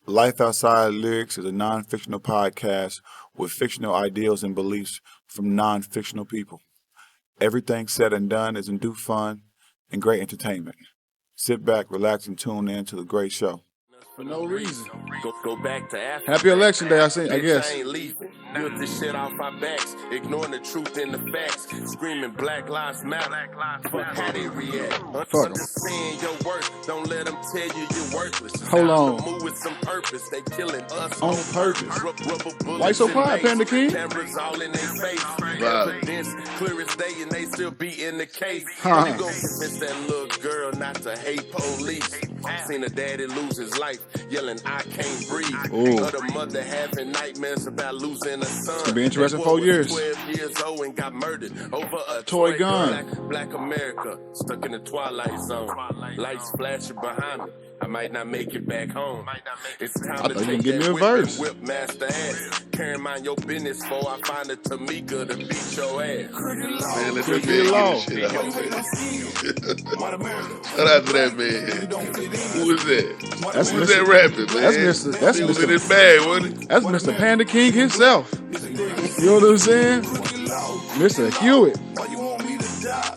Life Outside Lyrics is a non-fictional podcast with fictional ideals and beliefs from non-fictional people. Everything said and done is in due fun and great entertainment. Sit back, relax, and tune in to the great show. For no reason. Go back to Africa. Happy Election Day, I guess. I ain't leaving. Built this shit off our backs, ignoring the truth and the facts, screaming Black Lives Matter. Fuck how they react. Fuck 'em. Understand your worth. Don't let them tell you you're worthless. Hold on. Move with some purpose. They killing us On purpose. Rubber Why you so quiet, Panda King? Cameras all in their face. Right. Evidence clear as day, and they still be in the case. Huh. You gon' convince that little girl not to hate police. Seen a daddy lose his life, yelling, I can't breathe. Ooh. Other mother having nightmares about losing a son. It's gonna be interesting 4 was years. 12 years old and got murdered over a Toy gun. Black America, stuck in the twilight zone. Lights flashing behind me. I might not make it back home. It's time I to thought you take was gonna that give me a whip verse. and whip master ass. Carry mind your business before I find a Tamika to beat your ass. Man, let Cricket that man law. get this shit out, man. Shout out to that man. Who is that? That's Who is Mr. that rapping, man? That's He was Mr. in his bag, wasn't he? That's Mr. Panda King himself. You know what I'm saying? Mr. Hewitt.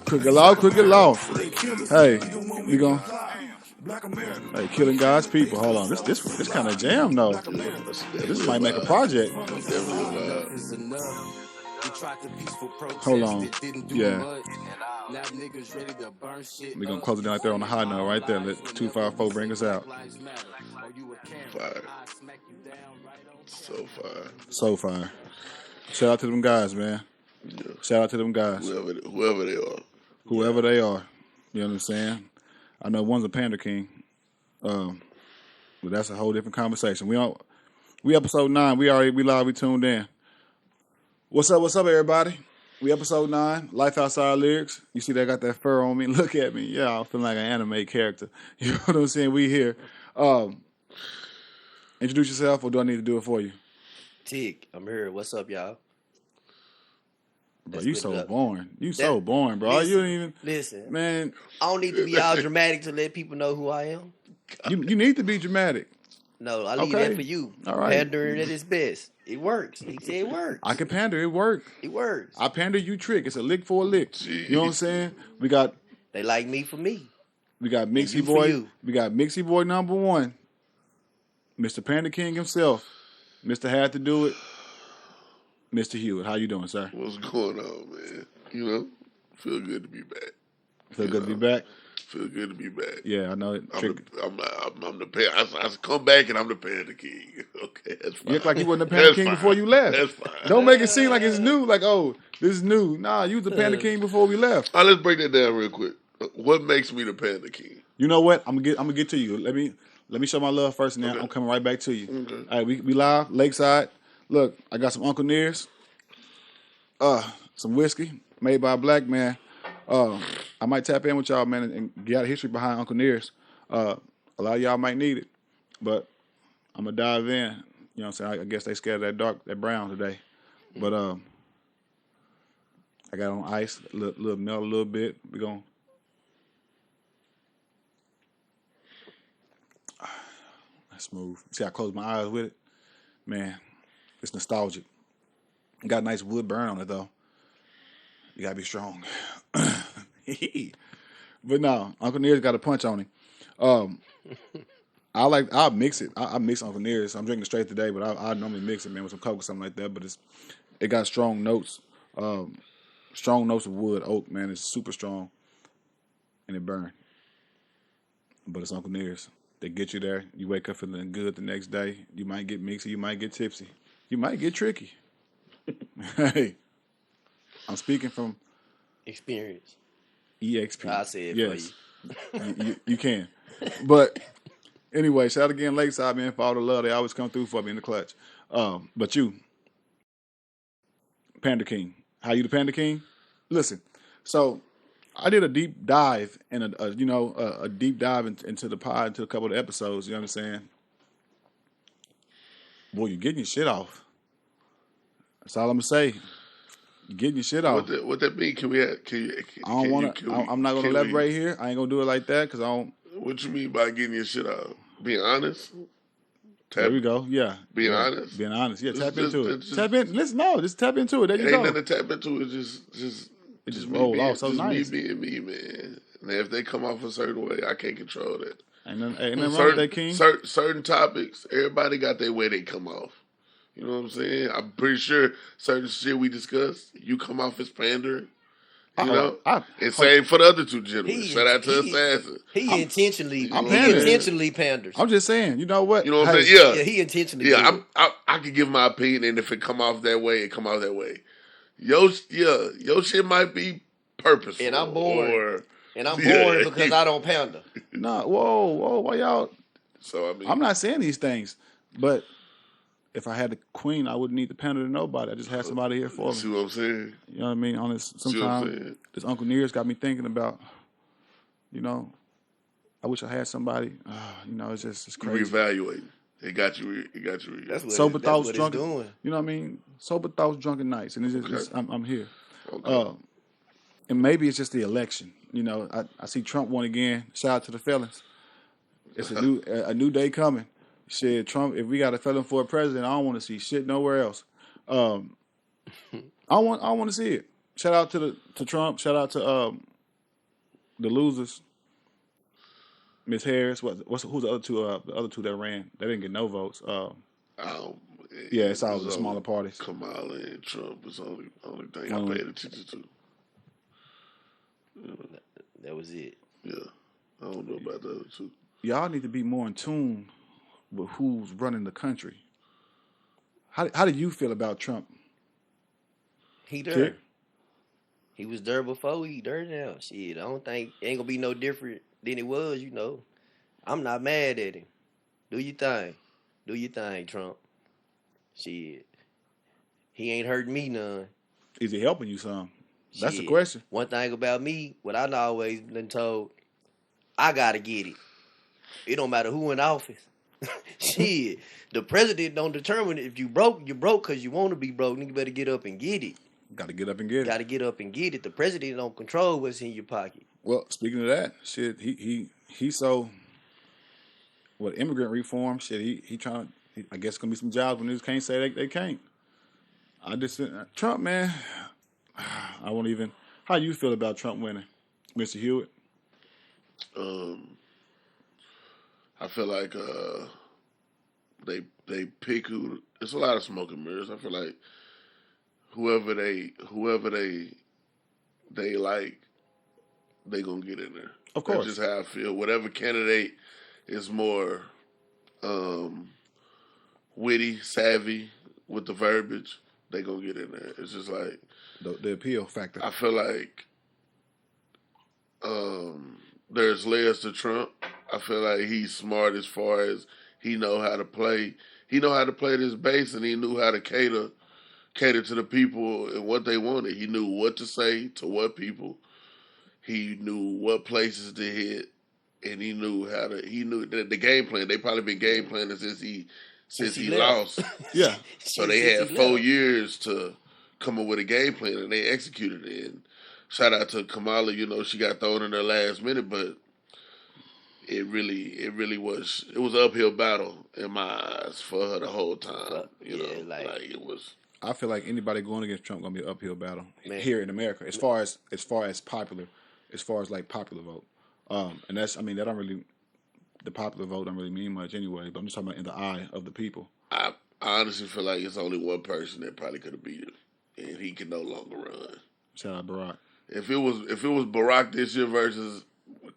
Crooked law. Hey, we gon' Hey, killing God's people. Hold on, this kind of jam though. This might make a project. Hold on, yeah. We gonna close it down right there on the high note, right there. Let 254 bring us out. Fire. So fire. So fire. Shout out to them guys, man. Yeah. Shout out to them guys. Whoever they are. Whoever they are. You know what I'm saying? I know one's a Panda King, but that's a whole different conversation. We episode 9. We live. We tuned in. What's up, everybody? We episode 9. Life Outside Lyrics. You see, they got that fur on me. Look at me. Yeah, I'm feeling like an anime character. You know what I'm saying? We here. Introduce yourself, or do I need to do it for you? Ticc, I'm here. What's up, y'all? Bro, Let's you put it so up. boring. You so boring, bro. Listen, You don't even, Listen, man. I don't need to be all dramatic to let people know who I am. You need to be dramatic. No, I leave Okay. that for you. All right. Pandering at its best. It works. He said it works. I can pander. It worked. It works. I pander, you trick. It's a lick for a lick. You know what I'm saying? We got They like me for me. Mixie you for Boy. you. We got Mixie Boy number 1, Mr. Panda King himself, Mr. Had to Do It, Mr. Hewitt. How you doing, sir? What's going on, man? You know, feel good to be back. Feel good to be back. Feel good to be back. Yeah, I know it. I'm the Panda. I come back and I'm the Panda King. Okay, that's fine. You look like you wasn't the Panda That's King fine. before you left. That's fine. Don't make it seem like it's new. Like, oh, this is new. Nah, you was the Panda King before we left. All right, let's break that down real quick. What makes me the Panda King? You know what? I'm gonna get to you. Let me show my love first, and then Okay. I'm coming right back to you. Okay. All right, we live Lakeside. Look, I got some Uncle Nears, some whiskey made by a black man. I might tap in with y'all, man, and get out history behind Uncle Nears. A lot of y'all might need it, but I'm gonna dive in. You know what I'm saying? I guess they scared of that brown today, but I got on ice, a little melt a little bit. We gonna. That's smooth. See, I closed my eyes with it. Man, it's nostalgic. Got a nice wood burn on it though. You gotta be strong. But no, Uncle Nears got a punch on him. I'll mix it. I mix Uncle Nears. I'm drinking straight today, but I normally mix it, man, with some Coke or something like that. But it got strong notes. Strong notes of wood, oak, man. It's super strong. And it burned. But it's Uncle Nears. They get you there. You wake up feeling good the next day. You might get mixy. You might get tipsy. You might get tricky. Hey, I'm speaking from Experience. EXP. I said yes. for you. You can. But anyway, shout out again Lakeside, man, for all the love. They always come through for me in the clutch. But you, Panda King. How you the Panda King? Listen, so I did a deep dive and a deep dive into the pod, into a couple of episodes. You know what I'm saying? Boy, you're getting your shit off. That's all I'm gonna say. You're getting your shit off. What that mean? Can we? I I'm not gonna elaborate here. I ain't gonna do it like that because I don't. What you mean by getting your shit out? Being honest. There we go. Yeah. Being Yeah. honest. Being honest. Yeah, Just- tap just- into it. just- Tap in. Listen, no, just tap into it. There you Ain't go. nothing to tap into. It's It just me roll being, off so just nice. me being me, man. And if they come off a certain way, I can't control that. Ain't nothing wrong with that, King. Certain topics, everybody got their way they come off. You know what I'm saying? I'm pretty sure certain shit we discussed, you come off as pandering. You know? And same for the other two gentlemen. Shout out to Assassin. He intentionally panders. I'm just saying, you know what? You know what I'm saying? Yeah, he intentionally I can give my opinion, and if it come off that way, it come off that way. Your shit might be purposeful. And I'm bored. Because I don't pander. No, whoa, why y'all? So, I mean, I'm not saying these things, but if I had the queen, I wouldn't need to pander to nobody. I just had somebody here for me. See what I'm saying? You know what I mean? On this, sometimes this Uncle Near's got me thinking about, you know, I wish I had somebody. You know, it's crazy. Reevaluating. It got you. That's sober thoughts, what drunken. it's doing. You know what I mean? Sober thoughts, drunken nights, and it's just I'm here. Okay. And maybe it's just the election. You know, I see Trump won again. Shout out to the felons. It's a new day coming. Shit, Trump. If we got a felon for a president, I don't want to see shit nowhere else. I want to see it. Shout out to Trump. Shout out to the losers. Miss Harris. Who's the other two? The other two that ran. They didn't get no votes. Yeah, it's all the smaller parties. Kamala and Trump is the only thing I paid attention to. That was it. Yeah, I don't know about the other two. Y'all need to be more in tune with who's running the country. How do you feel about Trump? He there. Ticc? He was there before. He there now. Shit, I don't think it ain't gonna be no different than it was. You know, I'm not mad at him. Do your thing. Do your thing, Trump. Shit, he ain't hurting me none. Is he helping you some? That's the Shit. question. One thing about me, what I've always been told, I gotta get it. It don't matter who in office. Shit, the president don't determine if you broke. You broke because you want to be broke. Nigga better get up and get it. Got to get up and get it. Got to get up and get it. The president don't control what's in your pocket. Well, speaking of that, shit, he so what immigrant reform shit. He trying. I guess gonna be some jobs when niggas can't say they can't. I just Trump, man. I won't even. How you feel about Trump winning, Mr. Hewitt? I feel like they pick who. It's a lot of smoke and mirrors. I feel like whoever they like, they gonna get in there. Of course, that's just how I feel. Whatever candidate is more witty, savvy with the verbiage, they gonna get in there. It's just like the appeal factor. I feel like there's layers to Trump. I feel like he's smart as far as he know how to play. He know how to play this base, and he knew how to cater to the people and what they wanted. He knew what to say to what people. He knew what places to hit, and he knew how to. He knew the game plan. They probably been game planning since he lost. Yeah. So they had 4 years to come up with a game plan, and they executed it. And shout out to Kamala. You know, she got thrown in her last minute, but it really was. It was an uphill battle in my eyes for her the whole time. You know, like it was. I feel like anybody going against Trump gonna be an uphill battle here in America, as far as popular, as far as like popular vote. And that's, I mean, that don't really, the popular vote don't really mean much anyway. But I'm just talking about in the eye of the people. I honestly feel like it's only one person that probably could have beat him, and he can no longer run. Shout out Barack. If it was Barack this year versus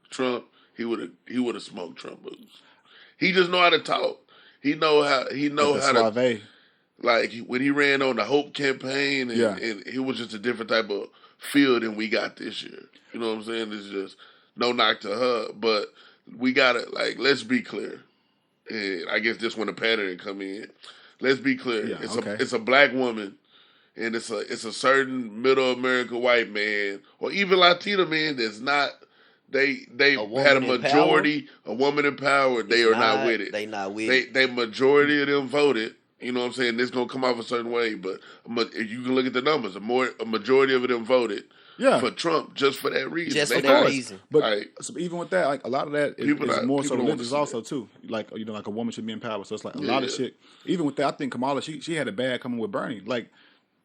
Trump, he would have smoked Trump boots. He just know how to talk. He know how to. Like when he ran on the Hope campaign, and it was just a different type of feel than we got this year. You know what I'm saying? It's just no knock to her, but we gotta let's be clear. And I guess this when the pattern come in. Let's be clear. Yeah, it's a black woman, and it's a certain middle American white man or even Latino man that's not. They had a majority, a woman in power. They are not with it. They not with it. They majority of them voted. You know what I'm saying? This gonna come off a certain way, but if you can look at the numbers, a majority of them voted for Trump just for that reason. Just for that reason. But so even with that, like a lot of that is more so religious also that. too. Like like a woman should be in power. So it's like a lot of shit. Even with that, I think Kamala she had it bad coming with Bernie. Like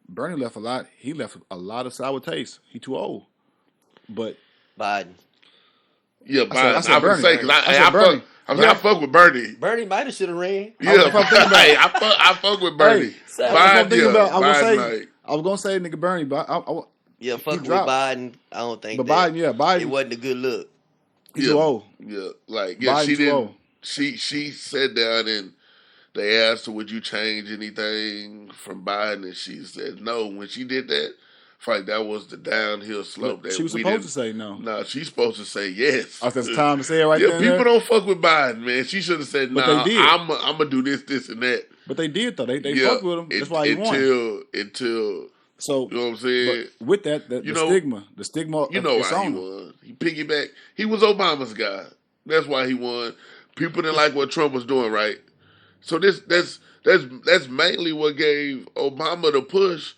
Bernie left a lot. He left a lot of sour taste. He too old. But Biden. Yeah, Biden. I would say because I fuck with Bernie. Bernie might have should have ran. Yeah, I fuck with Bernie. Biden. I was gonna say nigga Bernie, but fuck with Biden. I don't think. But Biden, it wasn't a good look. He's too old. Yeah, Biden she didn't. Old. She sat down and they asked her, "Would you change anything from Biden?" And she said no. When she did that, that was the downhill slope. That she was supposed to say no. No, she's supposed to say yes. Oh, that's time to say it right there. Yeah, people don't fuck with Biden, man. She should have said, "No, I'm gonna do this, and that." But they did though. They fucked with him. That's why he won. Until so you know what I'm saying. With that, the stigma. You know why he won. He piggybacked. He was Obama's guy. That's why he won. People didn't like what Trump was doing, right? So that's mainly what gave Obama the push.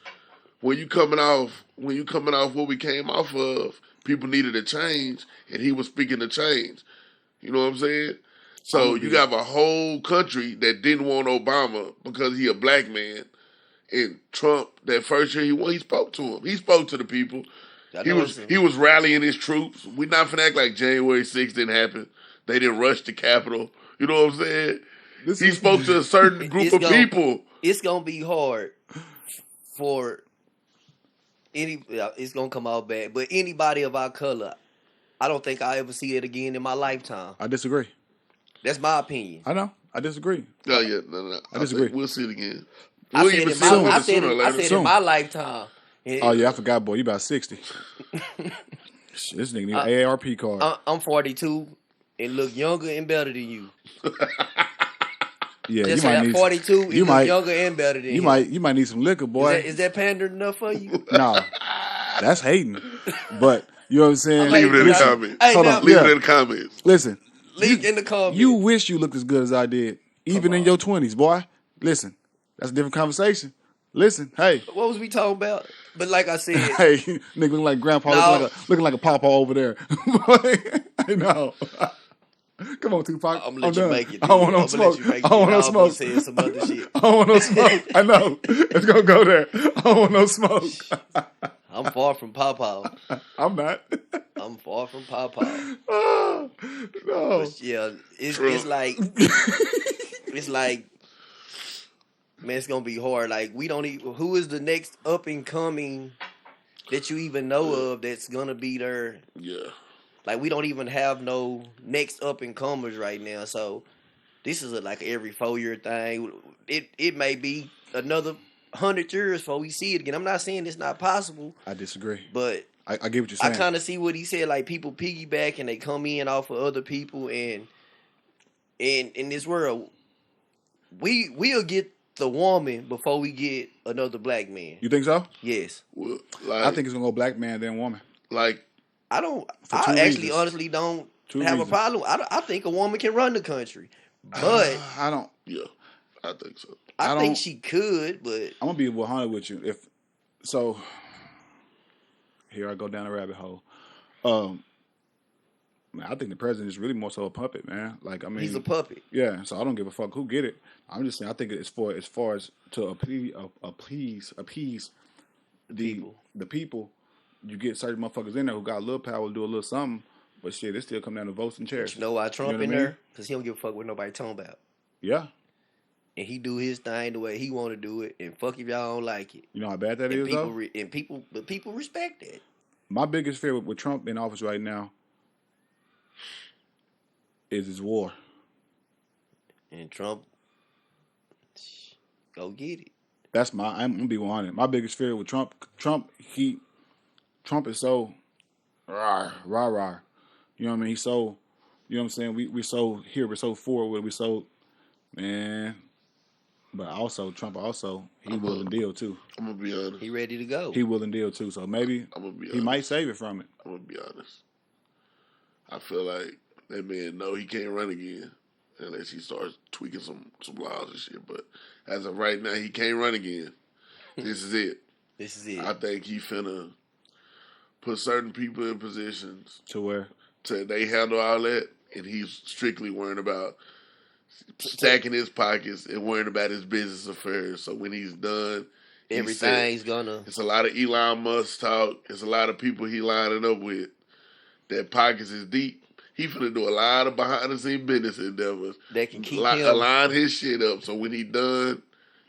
When you coming off what we came off of, people needed a change, and he was speaking the change. You know what I'm saying? So you got a whole country that didn't want Obama because he a black man, and Trump that first year he won, he spoke to him. He spoke to the people. He was rallying his troops. We not finna act like January 6th didn't happen. They didn't rush the Capitol. You know what I'm saying? He spoke to a certain group of people. It's gonna be hard for it's gonna come out bad, but anybody of our color, I don't think I'll ever see it again in my lifetime. I disagree. That's my opinion. I know. I disagree. No. I disagree. We'll see it again. I said in my lifetime. Oh yeah, I forgot, boy. You about 60. This nigga need an AARP card. I'm 42 and look younger and better than you. Yeah, just you might need 42 and look younger and better than you. You might need some liquor, boy. Is that pandering enough for you? No, that's hating. But you know what I'm saying. Leave it in the comments. Leave it in the comments. Listen, leave in the comments. You wish you looked as good as I did, even in your 20s, boy. Listen, that's a different conversation. Listen, hey. What was we talking about? But like I said, hey, nigga looking like grandpa, looking like a papa over there. I know. Come on, Tupac. I'm gonna let you make it. I don't want no smoke. I don't want no smoke. Saying some other shit. I don't want no smoke. I know. It's gonna go there. I don't want no smoke. I'm far from Papa. I'm not. I'm far from Papa. Oh, no. But yeah, it's like man, it's gonna be hard. Like we don't even. Who is the next up and coming that you even know of that's gonna be there? Yeah. Like, we don't even have no next up-and-comers right now. So, this is like every 4-year thing. It may be another 100 years before we see it again. I'm not saying it's not possible. I disagree. But I get what you're saying. I kind of see what he said. Like, people piggyback and they come in off of other people. And in this world, we'll get the woman before we get another black man. You think so? Yes. Well, I think it's going to go black man, then woman. Like, I honestly don't have a problem. I think a woman can run the country, but I don't. Yeah, I think so. I think she could, but I'm gonna be 100 with you. If so, here I go down a rabbit hole. Man, I think the president is really more so a puppet, man. Like, I mean, he's a puppet. Yeah, so I don't give a fuck who get it. I'm just saying, I think it's for as far as to appease the people. You get certain motherfuckers in there who got a little power to do a little something, but shit, it still come down to votes and chairs. You know why Trump in there? Because he don't give a fuck what nobody talking about. Yeah. And he do his thing the way he want to do it, and fuck if y'all don't like it. You know how bad that is, though? But people respect that. My biggest fear with Trump in office right now is his war. And Trump, go get it. I'm gonna be 100. My biggest fear with Trump is so rah. You know what I mean? He's so, you know what I'm saying? We so here, we're so forward, we so, man. But also, Trump he will and deal too. I'm gonna be honest. He ready to go. He will and deal too. So maybe he might save it from it. I'm gonna be honest. I feel like that man know he can't run again unless he starts tweaking some laws and shit. But as of right now, he can't run again. This is it. This is it. I think he finna put certain people in positions To where? to they handle all that, and he's strictly worrying about stacking his pockets and worrying about his business affairs. So when he's done, Everything's gonna. It's a lot of Elon Musk talk. It's a lot of people he lining up with. That pockets is deep. He finna do a lot of behind the scene business endeavors that can keep him align his shit up. So when he done,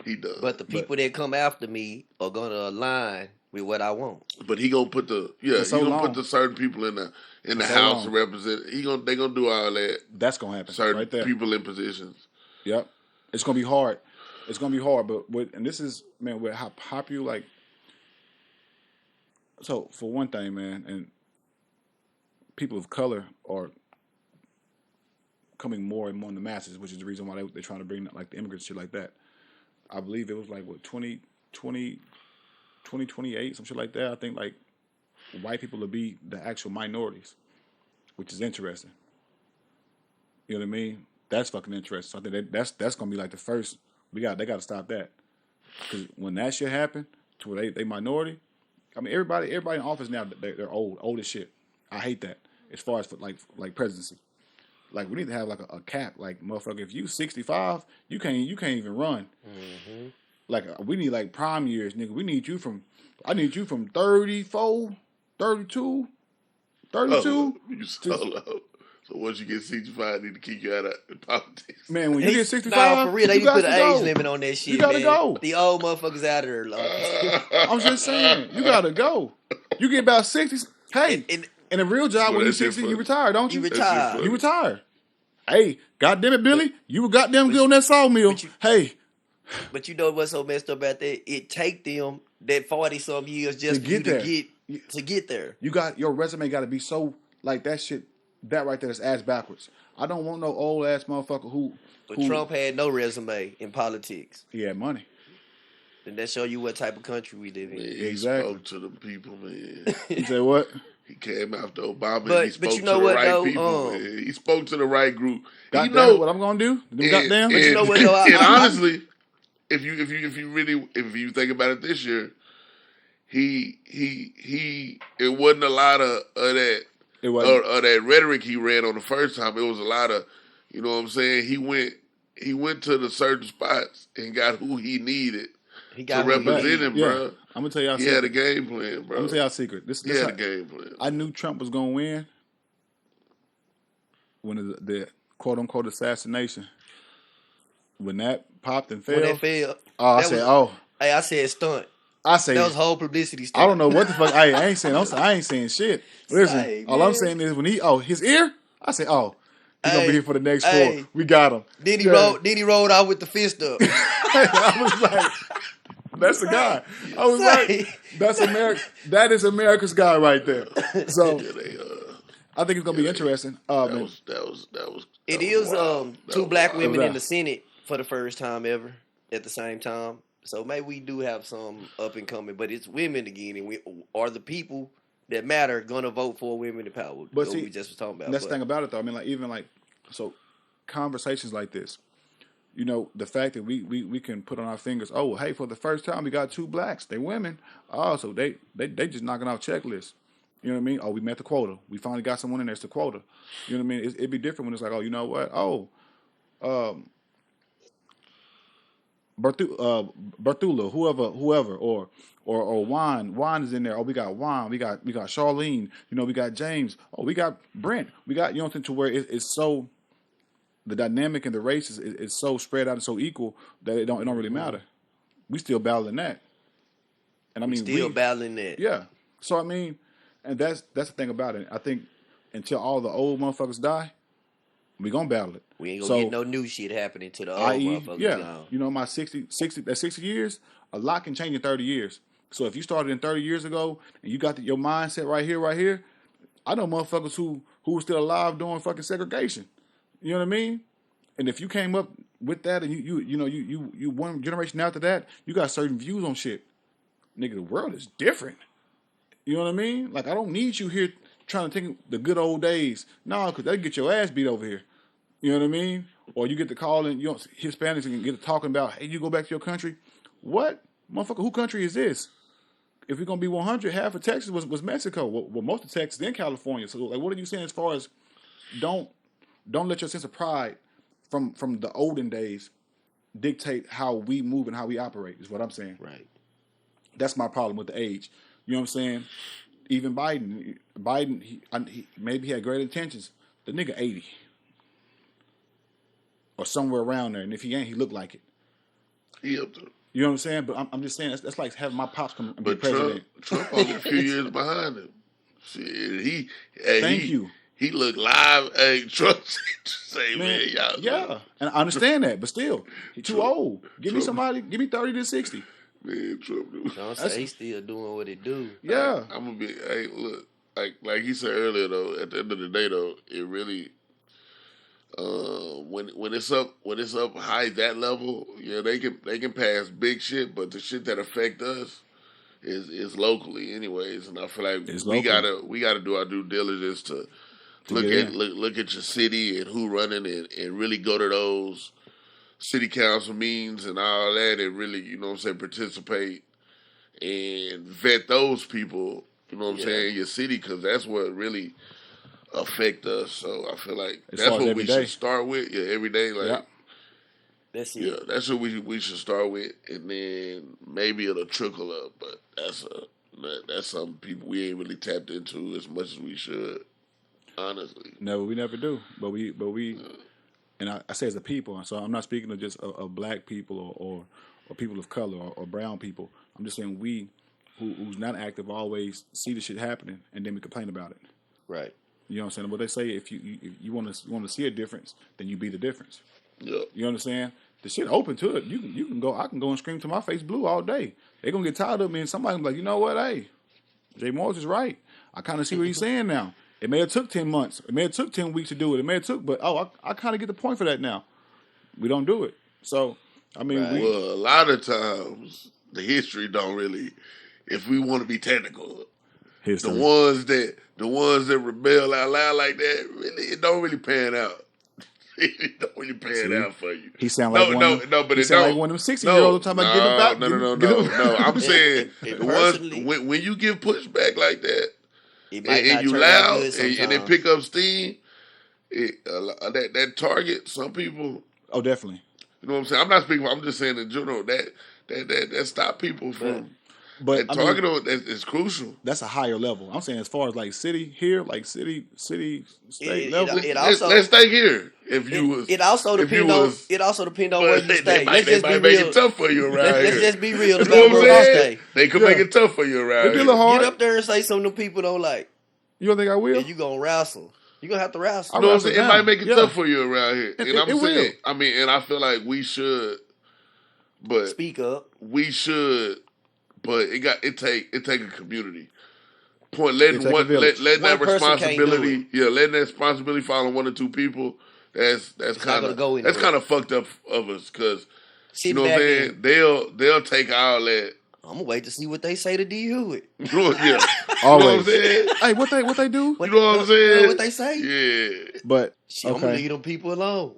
he done. But the people that come after me are gonna align with what I want. But he gonna put the put the certain people in the house to represent. They gonna do all that. That's gonna happen. Certain right there. people in positions. Yep, it's gonna be hard. It's gonna be hard, but and this is, man, with how popular, like. So for one thing, man, and people of color are coming more and more in the masses, which is the reason why they're trying to bring like the immigrants shit like that. I believe it was like what 2028, some shit like that. I think like white people will be the actual minorities, which is interesting. You know what I mean? That's fucking interesting. So I think that's gonna be like the first. They got to stop that, because when that shit happen to where they minority, I mean everybody in office now they're old as shit. I hate that as far as for like presidency. Like we need to have like a cap. Like motherfucker, if you 65, you can't even run. Mm-hmm. Like we need like prime years, nigga. I need you from 34, 32, 32. So once you get 65, they need to kick you out of politics. Man, when you get 65, nah, for real, they put an age limit on that shit. You gotta go. The old motherfuckers out of there. I'm just saying, you gotta go. You get about 60. Hey, in a real job, when you're 60, you retire, don't you? You retire. You retire. Hey, goddamn it, Billy, you were goddamn good on that sawmill. Hey. But you know what's so messed up about that? It take them that 40-some years just to get there. You got your resume got to be so like that shit. That right there is ass backwards. I don't want no old ass motherfucker who. But Trump had no resume in politics. He had money. And that show you what type of country we live in. Man, he spoke to the people, man. He said what? He came after Obama and he spoke to the right people, man. He spoke to the right group. You know what I'm gonna do? Goddamn. But you know what though? And honestly, if you think about it this year, it wasn't a lot of that. It wasn't. Or that rhetoric he ran on the first time. It was a lot of, you know what I'm saying? He went to the certain spots and got who he needed to represent him, bro. I'm gonna tell y'all. He had a game plan, bro. I'm gonna tell y'all a secret. He had a game plan. I knew Trump was gonna win when the quote unquote assassination. When that popped and failed. When that failed. I said stunt. I say that was whole publicity stunt. I don't know what the fuck. I ain't saying shit. Listen, all I'm saying is when his ear, I say, he's gonna be here for the next 4. We got him. Then he rolled out with the fist up. I was like, that's the guy. I was like, that's America. That is America's guy right there. So I think it's gonna be interesting. It is two black women in the Senate for the first time ever at the same time. So maybe we do have some up and coming, but it's women again, and we are the people that matter going to vote for women in power. But see, we just was talking about. That's the thing about it, though. I mean, like even like so, conversations like this. You know, the fact that we can put on our fingers. Oh, hey, for the first time we got 2 blacks. They women. Oh, so they just knocking off checklists. You know what I mean? Oh, we met the quota. We finally got someone in there. It's the quota. You know what I mean? It'd be different when it's like, oh, you know what? Oh, Bertula, whoever, or Juan is in there. Oh, we got Juan, we got Charlene. You know, we got James. Oh, we got Brent. We got, you know, to where it's so the dynamic and the race is so spread out and so equal that it don't really matter. We still battling that, and I mean still battling that. Yeah. So I mean, and that's the thing about it. I think until all the old motherfuckers die, we gonna battle it. We ain't gonna get no new shit happening to the old motherfuckers. Yeah, now. You know, my 60 years, a lot can change in 30 years. So if you started in 30 years ago and you got your mindset right here, I know motherfuckers who were still alive during fucking segregation. You know what I mean? And if you came up with that and you one generation after that, you got certain views on shit. Nigga, the world is different. You know what I mean? Like, I don't need you here trying to take the good old days. No, because they get your ass beat over here. You know what I mean? Or you get to call in, Hispanics and get to talking about, hey, you go back to your country. What? Motherfucker, who country is this? if we're gonna be 100, half of Texas was Mexico. Well, most of Texas then California. So like, what are you saying as far as don't let your sense of pride from the olden days dictate how we move and how we operate? Is what I'm saying. Right. That's my problem with the age. You know what I'm saying? Even Biden, he maybe he had great intentions. The nigga 80 or somewhere around there, and if he ain't, he look like it. He up there. You know what I'm saying? But I'm just saying that's like having my pops come and be But president. Trump only a few years behind him. Shit, Thank you. He looked live. Hey, Trump say, man, y'all. Yeah, and I understand that, but still, he too old. Give me 30 to 60. Man, Trump. Don't say he still doing what he do. Yeah, I'm gonna be. Hey, look, like he said earlier though. At the end of the day though, it really. When it's up high that level, yeah, they can pass big shit, but the shit that affect us is locally anyways, and I feel like we gotta do our due diligence to look at your city and who running and really go to those city council meetings and all that and really, you know what I'm saying, participate and vet those people, you know what I'm saying, in your city, because that's what really affect us. So I feel like that's what we should start with. Yeah, every day. Like, that's it. Yeah, that's what we should start with, and then maybe it'll trickle up. But that's something people we ain't really tapped into as much as we should. Honestly, no, we never do. But we, and I say as a people. So I'm not speaking of just of black people or people of color or brown people. I'm just saying we who's not active always see the shit happening and then we complain about it. Right. You know what I'm saying? What they say, if you want to see a difference, then you be the difference. Yeah. You understand? The shit open to it. You can go. I can go and scream to my face blue all day. They're gonna get tired of me, and somebody can be like, you know what? Hey, Jay Morris is right. I kind of see what he's saying now. It may have took 10 months. It may have took 10 weeks to do it. It may have took, but I kind of get the point for that now. We don't do it. So I mean, well, a lot of times the history don't really. If we want to be technical. History. The ones that rebel out loud like that, really, it don't really pan out. It don't really pan out for you. He sound like but he it sound don't. like one of them 60-year-olds talking about give it back. No. I'm saying the ones when you give pushback like that, and you loud and they pick up steam, that target some people. Oh, definitely. You know what I'm saying? I'm not speaking. I'm just saying in general that stop people from. But that target is crucial. That's a higher level. I'm saying as far as like city here, like city state level. Let's stay here. It also depends on where you stay. They might make it tough for you around here. Let's just be real about where you stay. They could make it tough for you around here. Get up there and say something to people don't like. You don't think I will? And you gonna wrestle. You gonna have to wrestle. You know what I'm saying? It might make it tough for you around here. And I'm saying, will. I mean, and I feel like we should, but speak up. We should. But it take a community. Letting that responsibility, letting that responsibility fall on one or two people. That's kind of fucked up of us because you know what I'm saying. They'll take all that. I'm gonna wait to see what they say to D. Hewitt. Yeah, always. You know what I'm saying? Hey, what they do? You know what I'm saying? What they say? Yeah, but I'm gonna leave them people alone.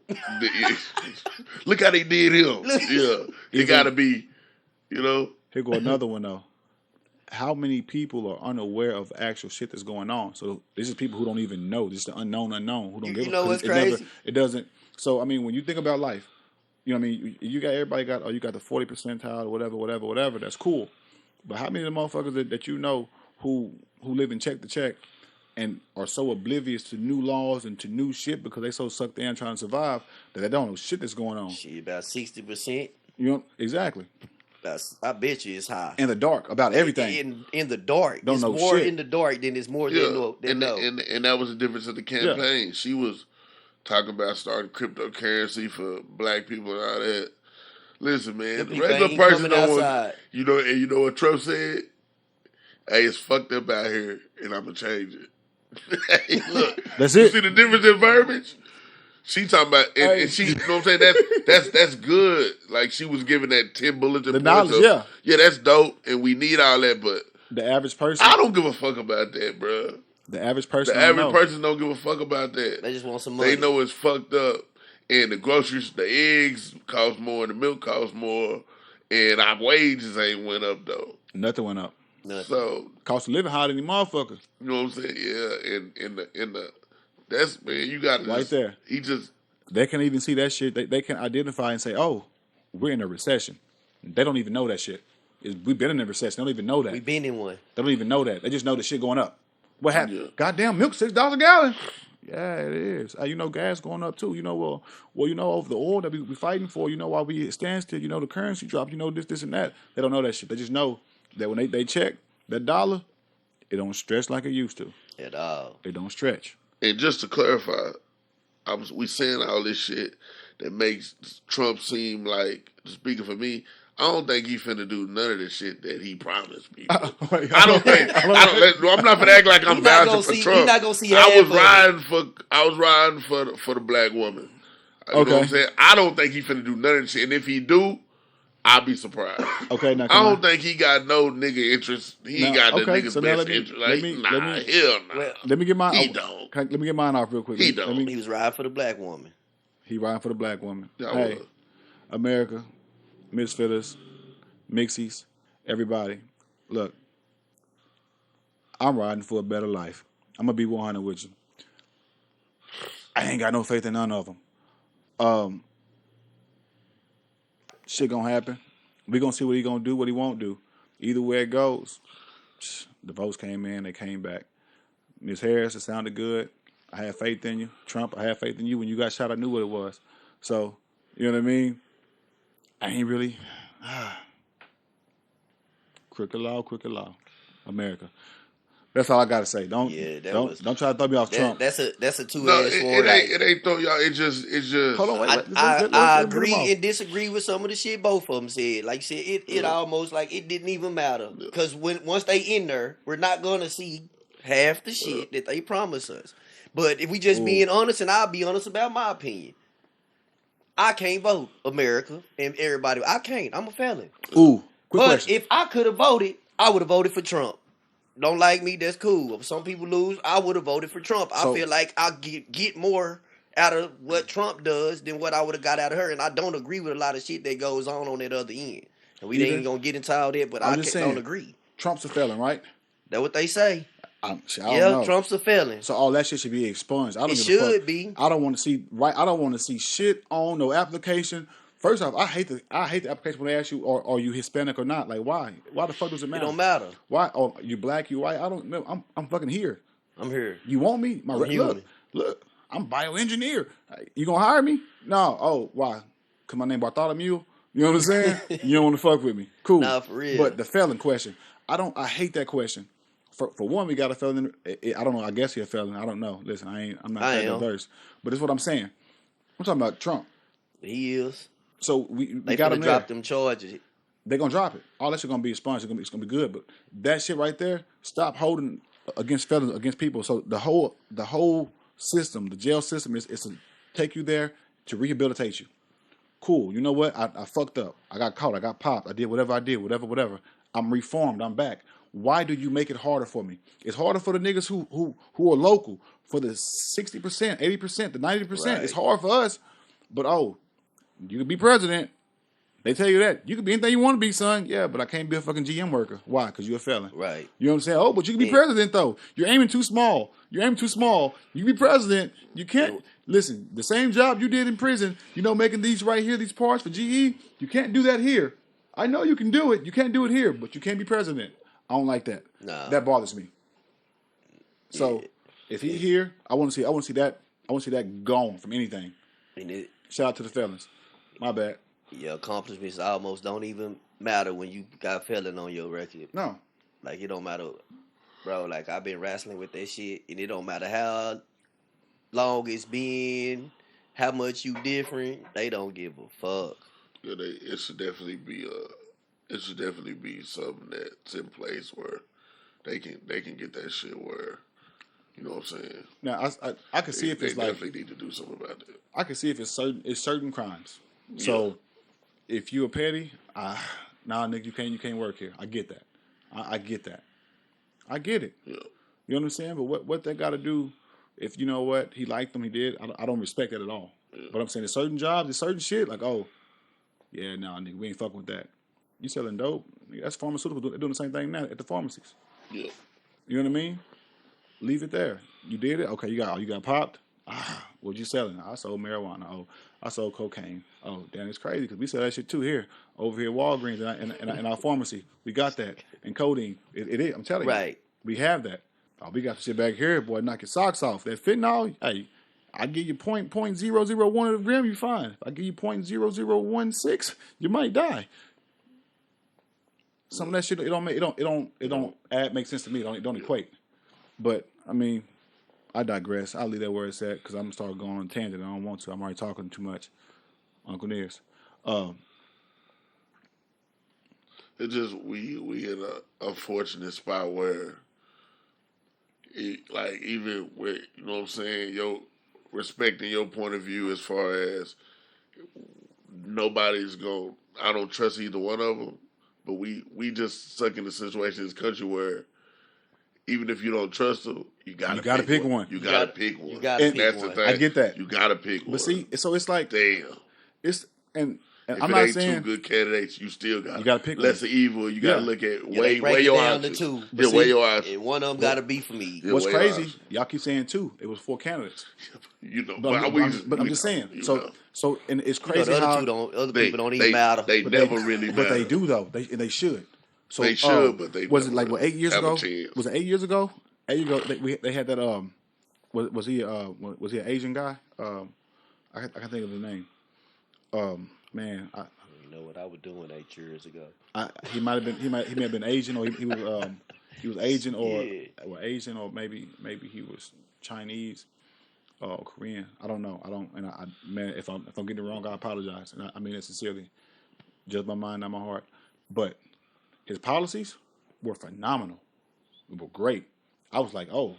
Look how they did him. Yeah, it gotta be, you know. Here go another one though. How many people are unaware of actual shit that's going on? So this is people who don't even know. This is the unknown who don't give a fuck. You know what's crazy? It doesn't. So I mean, when you think about life, you know what I mean. You got everybody got. Oh, you got the 40 percentile, whatever. That's cool. But how many of the motherfuckers that you know who live in check to check and are so oblivious to new laws and to new shit because they so sucked in trying to survive that they don't know shit that's going on? Shit, about 60%. You know exactly. I bet you it's high. In the dark about everything. In the dark. Don't know more shit. in the dark than it's more than know. And that was the difference of the campaign. Yeah. She was talking about starting cryptocurrency for black people and all that. Listen, man, the regular person don't want, you know what Trump said? Hey, it's fucked up out here, and I'm gonna change it. Hey, look, that's you it. See the difference in verbiage? She talking about, and she, you know what I'm saying? That's good. Like she was giving that 10 bullets and knowledge, yeah, that's dope, and we need all that. But the average person, I don't give a fuck about that, bro. The average person, person don't give a fuck about that. They just want some money. They know it's fucked up, and the groceries, the eggs cost more, the milk costs more, and our wages ain't went up though. Nothing went up. Nothing. So cost of living higher than the motherfucker. you know what I'm saying? Yeah, in the that's man, you got to Right there. He just They can't even see that shit. They can identify and say, "Oh, we're in a recession." They don't even know that shit. We've been in a recession. They don't even know that. We've been in one. They don't even know that. They just know the shit going up. What happened? Yeah. Goddamn milk, $6 a gallon. Yeah, it is. You know, gas going up too. You know, you know, over the oil that we fighting for. You know, while we stand still. You know, the currency drop. You know, this, and that. They don't know that shit. They just know that when they check that dollar, it don't stretch like it used to. At all. It don't stretch. And just to clarify, we saying all this shit that makes Trump seem like, speaking for me, I don't think he finna do none of the shit that he promised people. I don't think. I'm not finna act like I'm vouching for Trump. You're not gonna see. I was riding for the black woman. You know what I'm saying? I don't think he finna do none of the shit. And if he do, I'll be surprised. Okay, now I don't think he got no nigga interest. He ain't got the nigga's best interest. Like, hell no. Let me get mine. He don't. Let me get mine off real quick. He don't. He was riding for the black woman. He riding for the black woman. Hey, America, Misfiters, Mixies, everybody. Look, I'm riding for a better life. I'm going to be 100 with you. I ain't got no faith in none of them. Shit gonna happen. We gonna see what he gonna do, what he won't do. Either way it goes. The votes came in, they came back. Ms. Harris, it sounded good. I had faith in you. Trump, I had faith in you. When you got shot, I knew what it was. So, you know what I mean? I ain't really... Crooked law, America. That's all I gotta say. Don't try to throw me off Trump. That's a two-edged sword. It ain't throw y'all. It just. Hold on, wait. I agree and disagree with some of the shit both of them said. Like you said, it almost like it didn't even matter because once they in there, we're not gonna see half the shit that they promise us. But if we just being honest, and I'll be honest about my opinion, I can't vote America and everybody. I can't. I'm a felon. Quick but question. If I could have voted, I would have voted for Trump. Don't like me, that's cool. If some people lose, I would have voted for Trump. I feel like I get more out of what Trump does than what I would have got out of her. And I don't agree with a lot of shit that goes on that other end. And we ain't going to get into all that, but I don't agree. Trump's a felon, right? That's what they say. I don't know. Trump's a felon. So all that shit should be expunged. It should be. I don't want to see I don't want to see shit on no application. First off, I hate the application when they ask you, are you Hispanic or not? Like, why? Why the fuck does it matter? It don't matter. Why? Oh, you black, you white? I don't know. I'm fucking here. I'm here. You want me? Look, I'm bioengineer. You gonna hire me? No. Oh, why? Cause my name Bartholomew. You know what I'm saying? You don't want to fuck with me. Cool. Nah, for real. But the felon question, I hate that question. For one, we got a felon. I don't know. I guess he's a felon. I don't know. Listen, I'm not that diverse. But it's what I'm saying. I'm talking about Trump. He is. So we got him there. Drop them charges. They're gonna drop it. All that shit gonna be expunged. It's gonna be good. But that shit right there, stop holding against felons, against people. So the whole system, the jail system, is to take you there to rehabilitate you. Cool. You know what? I fucked up. I got caught. I got popped. I did whatever I did. Whatever. I'm reformed. I'm back. Why do you make it harder for me? It's harder for the niggas who are local. For the 60%, 80%, the 90%. Right. It's hard for us. But you could be president. They tell you that. You could be anything you want to be, son. Yeah, but I can't be a fucking GM worker. Why? Because you're a felon. Right. You know what I'm saying? But you can be president, though. You're aiming too small. You can be president. You can't. Listen, the same job you did in prison, making these right here, these parts for GE, you can't do that here. I know you can do it. You can't do it here, but you can't be president. I don't like that. No. That bothers me. So, if he's here, I want to see that gone from anything. Shout out to the felons. My bad. Your accomplishments almost don't even matter when you got felon on your record. No. Like, it don't matter. Bro, like, I've been wrestling with that shit, and it don't matter how long it's been, how much you different, they don't give a fuck. Yeah, it should definitely be something that's in place where they can get that shit where, you know what I'm saying? Now, I can see if it's like... They definitely need to do something about that. I can see if it's certain crimes. So, if you a petty, nah, nigga, you can't work here. I get that. I get that. I get it. Yeah. You know what I'm saying? But what they got to do, if you know what, he liked them, he did, I don't respect that at all. Yeah. But I'm saying there's certain jobs, there's certain shit, like, yeah, nah, nigga, we ain't fucking with that. You selling dope? That's pharmaceuticals. They're doing the same thing now at the pharmacies. Yeah. You know what I mean? Leave it there. You did it. Okay, you got popped. What you selling? I sold marijuana. Oh, I sold cocaine. Oh, damn, it's crazy because we sell that shit too here, over here at Walgreens in our pharmacy. We got that. And codeine. It is. I'm telling you. We have that. Oh, we got the shit back here, boy. Knock your socks off. That fentanyl. Hey, I give you 0.001 of a gram, you fine. If I give you 0.0016, you might die. Some of that shit it don't make sense to me. It don't equate. But I mean, I digress. I'll leave that where it's at because I'm gonna start going on a tangent. I don't want to. I'm already talking too much. Uncle Nears. It's just we in a fortunate spot where, even with you know what I'm saying, respecting your point of view as far as nobody's going. I don't trust either one of them, but we just stuck in a situation in this country where even if you don't trust them, you gotta pick one. You gotta pick one. That's the thing. I get that. You gotta pick one. But see, so it's like damn. And if I'm it not ain't saying two good candidates, you still got you gotta pick lesser evil. You gotta look at weigh your options. Weigh your options. And one of them gotta be for me. What's crazy? Y'all keep saying two. It was 4 candidates. But I'm just saying. So and it's crazy the how other people don't even matter. They never really matter. But they do though. They should. So they should, but they was it like 8 years ago? Was it 8 years ago? 8 years ago they had that was he an Asian guy? I can think of his name. Man, you know what I was doing 8 years ago. He may have been Asian or he was Asian or Asian or maybe he was Chinese or Korean. I don't know. Man, if I'm getting it wrong, I apologize. And I mean it sincerely. Just my mind, not my heart. But his policies were phenomenal. They were great. I was like, oh,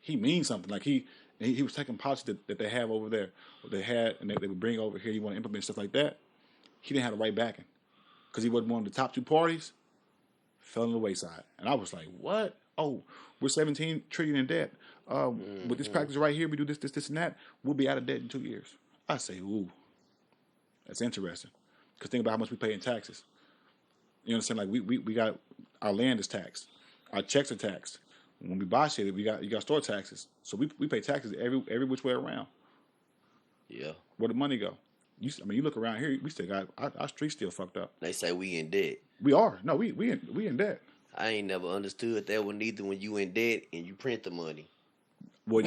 he means something. Like he was taking policies that they have over there, what they had, and they would bring over here. He want to implement stuff like that. He didn't have the right backing because he wasn't one of the top 2 parties. Fell on the wayside, and I was like, what? Oh, we're 17 trillion in debt. With this practice right here, we do this, and that. We'll be out of debt in 2 years. I say, ooh, that's interesting. Because think about how much we pay in taxes. You know what I'm saying? Like we got our land is taxed, our checks are taxed. When we buy shit, you got store taxes. So we pay taxes every which way around. Yeah. Where the money go? You look around here, we still got our streets still fucked up. They say we in debt. We are. No, we in debt. I ain't never understood that one either. When you in debt and you print the money. Well,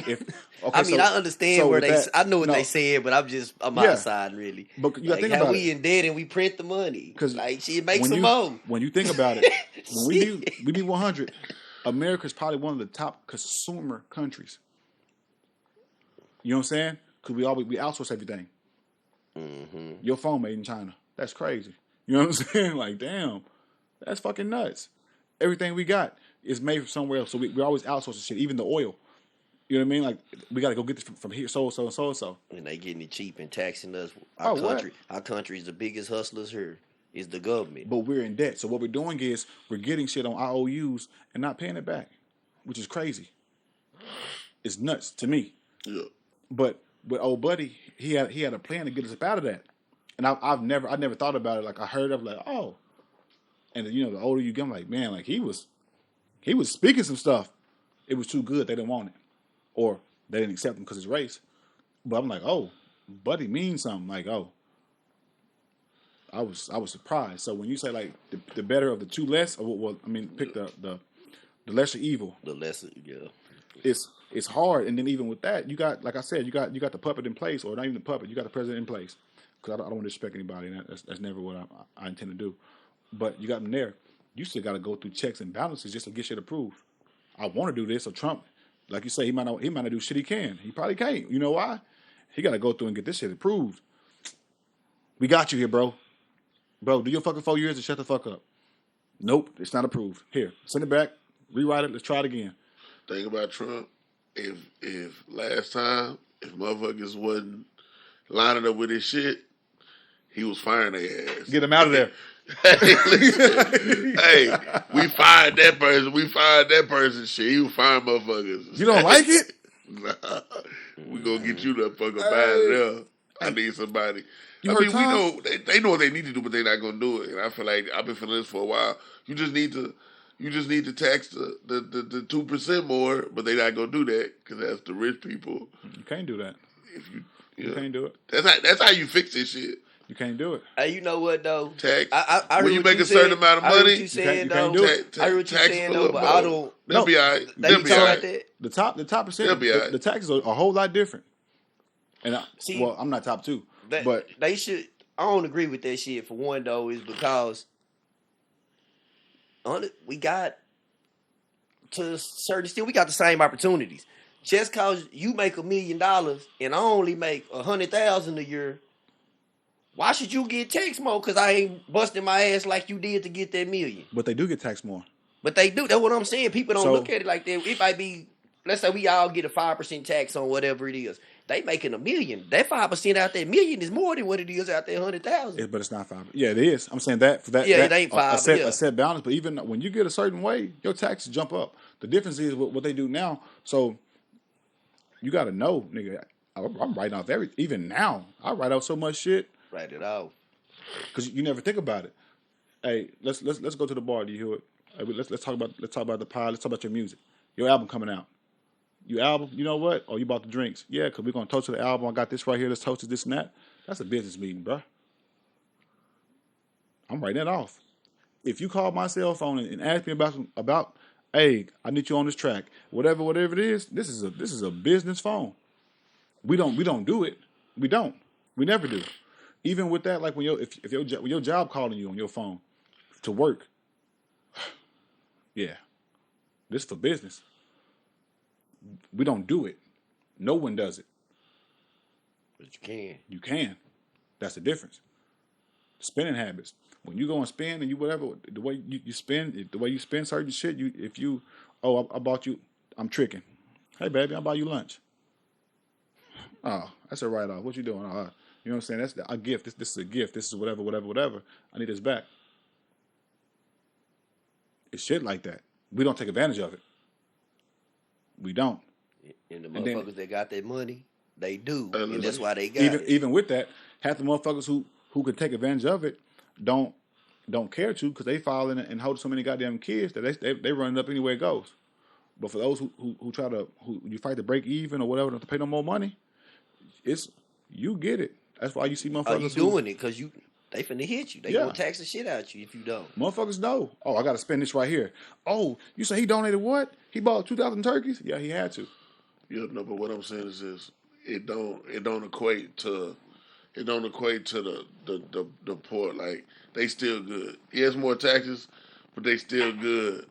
I understand where I know what they said, but I'm outside really. But you gotta think how about we in debt and we print the money because she makes some more. When you think about it, when we be 100, America's probably one of the top consumer countries. You know what I'm saying? Because we outsource everything. Mm-hmm. Your phone made in China. That's crazy. You know what I'm saying? Like, damn, that's fucking nuts. Everything we got is made from somewhere else. So we always outsource the shit, even the oil. You know what I mean? Like, we got to go get this from here, so. And they getting it cheap and taxing us. Our country is the biggest hustlers here. Is the government. But we're in debt. So what we're doing is we're getting shit on IOUs and not paying it back, which is crazy. It's nuts to me. Yeah. But with old buddy, he had a plan to get us up out of that. And I never thought about it. Like I heard of like, oh. And the older you get, I'm like, man, like he was speaking some stuff. It was too good. They didn't want it. Or they didn't accept him because it's race. But I'm like, oh, buddy means something. Like, oh. I was surprised. So when you say like the better of the two less, pick the lesser evil. The lesser, yeah. It's hard, and then even with that, you got, like I said, you got the puppet in place, or not even the puppet. You got the president in place. Because I don't want to disrespect anybody, and that's never what I intend to do. But you got them there. You still got to go through checks and balances just to get shit approved. I want to do this, so Trump, like you say, he might not do shit he can. He probably can't. You know why? He got to go through and get this shit approved. We got you here, bro. Bro, do your fucking 4 years and shut the fuck up. Nope, it's not approved. Here, send it back, rewrite it, let's try it again. Think about Trump. If last time, if motherfuckers wasn't lining up with his shit, he was firing their ass. Get him out of there. Hey, we fired that person. We fired that person. Shit, he was firing motherfuckers. You don't like it? Nah, we gonna get you the fuck up out of there. I need somebody. You heard we Tom? know they know what they need to do, but they're not gonna do it. And I feel like I've been feeling this for a while. You just need to tax the 2% more, but they're not gonna do that because that's the rich people. You can't do that. If you can't do it. That's how you fix this shit. You can't do it. Hey, you know what though? Tax. I When you heard make what a certain amount of I heard money, what you saying you though. can't do it. I heard what you tax saying them a though, little but more. I don't. They'll be all right. They They'll be be talking all like right. that. The top percent. They'll be all right. The taxes are a whole lot different. And I'm not top 2, but they should. I don't agree with that shit. For one though, is because we got to a certain extent we got the same opportunities. Just cause you make $1 million and I only make 100,000 a year, why should you get taxed more? Cause I ain't busting my ass like you did to get that million. But they do get taxed more. But they do. That's what I'm saying. People don't look at it like that. It might be. Let's say we all get a 5% tax on whatever it is. They making $1 million. That 5% out there $1 million is more than what it is out there 100,000. But it's not 5. Yeah, it is. I'm saying that for that. Yeah, that, it ain't 5. A set balance. But even when you get a certain way, your taxes jump up. The difference is what they do now. So you got to know, nigga. I'm writing off everything. Even now, I write off so much shit. Write it off. Because you never think about it. Hey, let's go to the bar. Do you hear it? Hey, let's talk about the pie. Let's talk about your music. Your album coming out. Your album, you know what? Oh, you bought the drinks. Yeah, because we're going to toast to the album. I got this right here. Let's toast to this and that. That's a business meeting, bro. I'm writing it off. If you call my cell phone and ask me about, hey, I need you on this track, whatever it is, this is a business phone. We don't do it. We don't. We never do. Even with that, like when your job calling you on your phone to work, yeah, this is for business. We don't do it. No one does it. But you can. You can. That's the difference. Spending habits. When you go and spend and you whatever, the way you spend, the way you spend certain shit, I bought you, I'm tricking. Hey, baby, I'll buy you lunch. Oh, that's a write-off. What you doing? You know what I'm saying? That's a gift. This is a gift. This is whatever. I need this back. It's shit like that. We don't take advantage of it. We don't. And the motherfuckers that got that money, they do. And that's why they got it. Even with that, half the motherfuckers who can take advantage of it don't care to because they filing and hold so many goddamn kids that they run it up anywhere it goes. But for those who try to you fight to break even or whatever, not to pay no more money, you get it. That's why you see motherfuckers. Oh, you doing it because they finna hit you. They gonna tax the shit out you if you don't. Motherfuckers know. Oh, I got to spend this right here. Oh, you say he donated what? He bought 2,000 turkeys? Yeah, he had to. Yeah, no, but what I'm saying is this: it don't equate to the poor. Like they still good. He has more taxes, but they still good.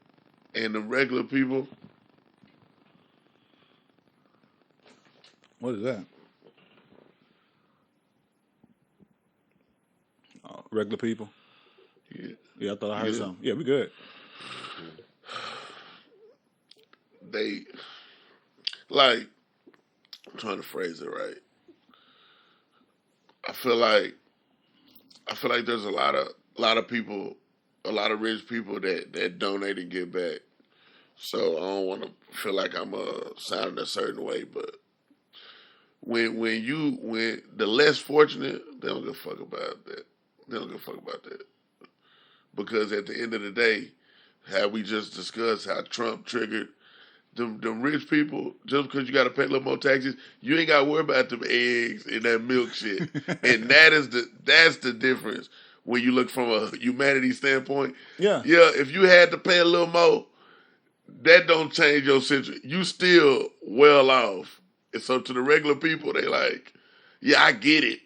And the regular people. What is that? Regular people. Yeah, I thought I heard something. Yeah, we good. They like. I'm trying to phrase it right. I feel like there's a lot of people, a lot of rich people that donate and give back. So I don't want to feel like I'm sounding a certain way, but when the less fortunate, they don't give a fuck about that. They don't give a fuck about that. Because at the end of the day, how we just discussed how Trump triggered them rich people, just because you got to pay a little more taxes, you ain't got to worry about them eggs and that milk shit. And that's the difference when you look from a humanity standpoint. Yeah. Yeah, if you had to pay a little more, that don't change your situation. You still well off. And so to the regular people, they like, yeah, I get it.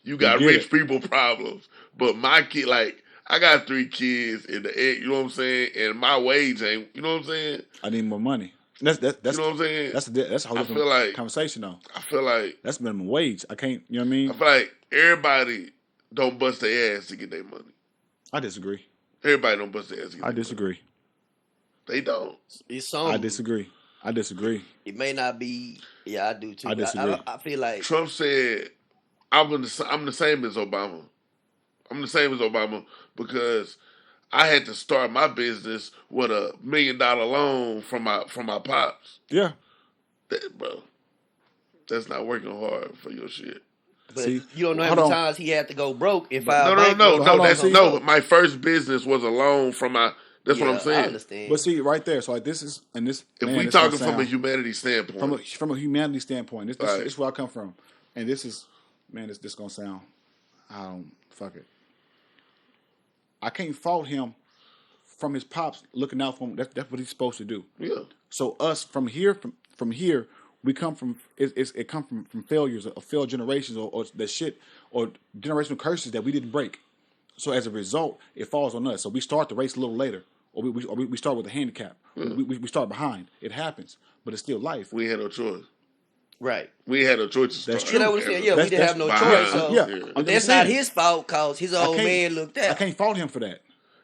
You got rich people problems. But my kid, like, I got 3 kids and you know what I'm saying? And my wage ain't, you know what I'm saying? I need more money. That's you know what I'm saying? That's a whole different conversation though. I feel like that's minimum wage. I can't, you know what I mean? I feel like everybody don't bust their ass to get their money. I disagree. Everybody don't bust their ass to get their money. I disagree. They don't. It's some. I disagree. It may not be. Yeah, I do too. I disagree. I feel like Trump said, I'm the same as Obama. I'm the same as Obama because I had to start my business with $1 million loan from my pops. Yeah. Bro, that's not working hard for your shit. But you don't know how many times he had to go broke and file No. My first business was a loan from my. That's what I'm saying. I understand. But see, right there. So like this is, and this. If we talking from a humanity standpoint, from a humanity standpoint, this is where I come from, and this is, man, this gonna sound. Fuck it. I can't fault him from his pops looking out for him. That's what he's supposed to do. Yeah. So us from here, we come from it come from failures of failed generations or the shit or generational curses that we didn't break. So as a result, it falls on us. So we start the race a little later, or we start with a handicap. Yeah. We start behind. It happens, but it's still life. We had no choice. Right. We had no choice to start. That's true. You know what I'm saying? Yeah, we didn't have no choice. So but that's not his fault because his old man looked out. I can't fault him for that.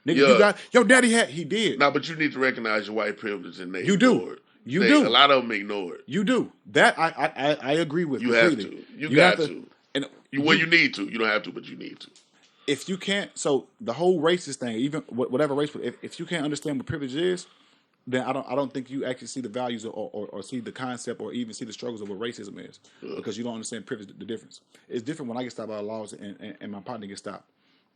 Nigga, you got your daddy he did. No, but you need to recognize your white privilege and they do. You do. A lot of them ignore it. You do. That I agree with. You completely. Have to. You got to. And you need to. You don't have to, but you need to. If you can't, so the whole racist thing, even whatever race, if you can't understand what privilege is, then I don't think you actually see the values or see the concept or even see the struggles of what racism is because you don't understand privilege, the difference. It's different when I get stopped by the laws and my partner gets stopped.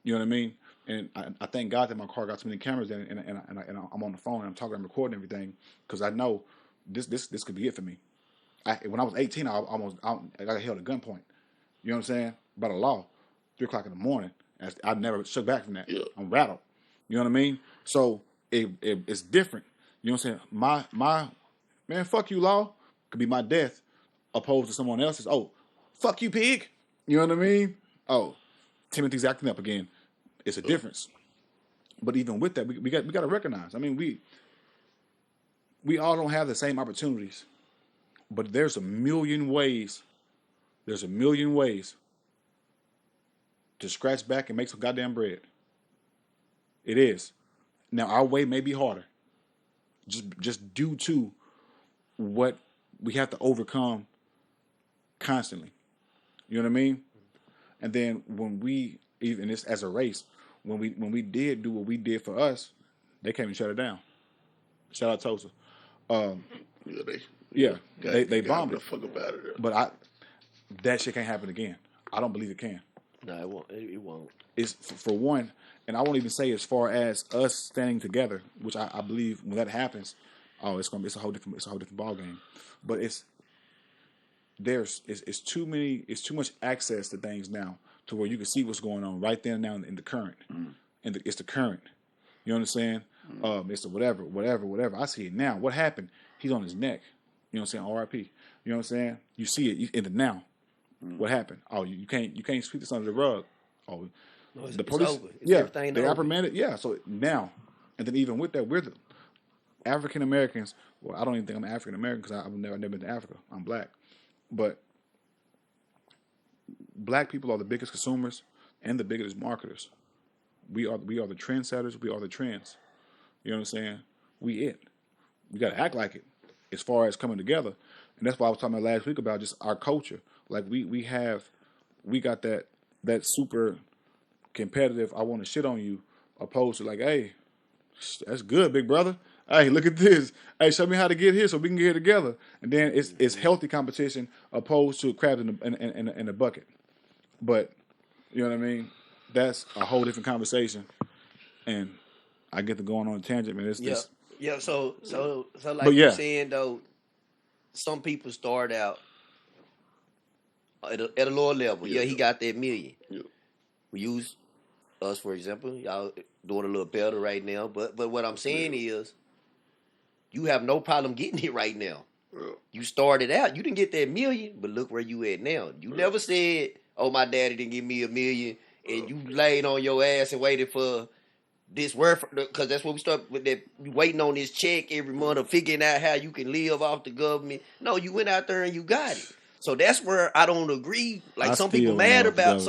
You know what I mean? And I thank God that my car got so many cameras in it, and I'm on the phone and I'm talking, I'm recording everything because I know this could be it for me. When I was 18, I got held at gunpoint. You know what I'm saying? By the law, 3:00 in the morning. I never shook back from that. Yeah. I'm rattled. You know what I mean? So it's different. You know what I'm saying? My man, fuck you, law, could be my death, opposed to someone else's. Oh, fuck you, pig. You know what I mean? Oh, Timothy's acting up again. It's a difference. But even with that, we got to recognize. I mean, we all don't have the same opportunities, but there's a million ways. There's a million ways to scratch back and make some goddamn bread. It is. Now our way may be harder. Just due to what we have to overcome constantly. You know what I mean? And then when we, even this as a race, when we did do what we did for us, they came and shut it down. Shout out Tulsa. They bombed it. Fuck about it. But that shit can't happen again. I don't believe it can. No, it won't. It won't. It's for one, and I won't even say as far as us standing together, which I believe when that happens, it's a whole different ball game. But it's too much access to things now to where you can see what's going on right there now in the current, and it's the current. You know what I'm saying? It's the whatever. I see it now. What happened? He's on his neck. You know what I'm saying? R.I.P. You know what I'm saying? You see it in the now. What happened? Oh, you can't sweep this under the rug. Oh, no, the police. They reprimanded. Yeah, so now, and then even with that, we're the African Americans. Well, I don't even think I'm African American because I've never been to Africa. I'm black, but black people are the biggest consumers and the biggest marketers. We are the trendsetters. We are the trends. You know what I'm saying? We got to act like it as far as coming together, and that's why I was talking about last week about just our culture. Like we got that super competitive, I want to shit on you, opposed to like, hey, that's good, big brother. Hey, look at this. Hey, show me how to get here so we can get here together. And then it's healthy competition opposed to crabs in a bucket. But you know what I mean? That's a whole different conversation. And I get to going on a tangent, man. Yeah. So like you're saying though, some people start out at a lower level. Yeah, he got that million. Yeah. We use us, for example. Y'all doing a little better right now. But what I'm saying is, you have no problem getting it right now. Yeah. You started out, you didn't get that million, but look where you at now. You never said, oh, my daddy didn't give me $1 million, and you laid on your ass and waited for this work, because that's what we start with, that waiting on this check every month or figuring out how you can live off the government. No, you went out there and you got it. So that's where I don't agree. Like some people mad about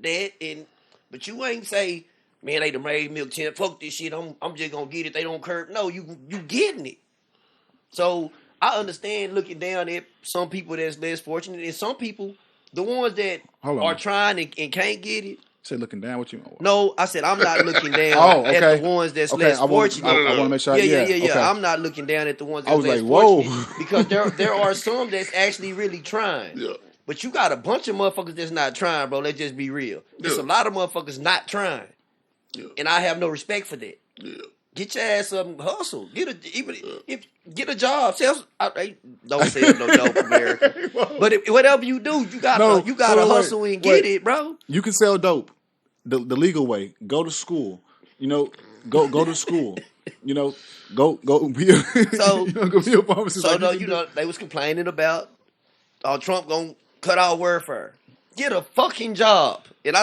that, but you ain't say, man, they done made milk 10. Fuck this shit. I'm just gonna get it. They don't curb. No, you getting it. So I understand looking down at some people that's less fortunate, and some people, the ones that are trying and can't get it. Say looking down, what you mean? No, I said I'm not looking down at the ones that's less fortunate. I want to make sure. Yeah. Okay. I'm not looking down at the ones that's less fortunate because there are some that's actually really trying. Yeah. But you got a bunch of motherfuckers that's not trying, bro. Let's just be real. There's a lot of motherfuckers not trying. Yeah. And I have no respect for that. Yeah. Get your ass up and hustle. Get a job. Don't sell no dope, America. But whatever you do, you gotta hustle and get it, bro. You can sell dope the legal way. Go to school. Go to school. Go be a, go be a pharmacist. So they was complaining about Trump gonna cut out welfare. Get a fucking job. And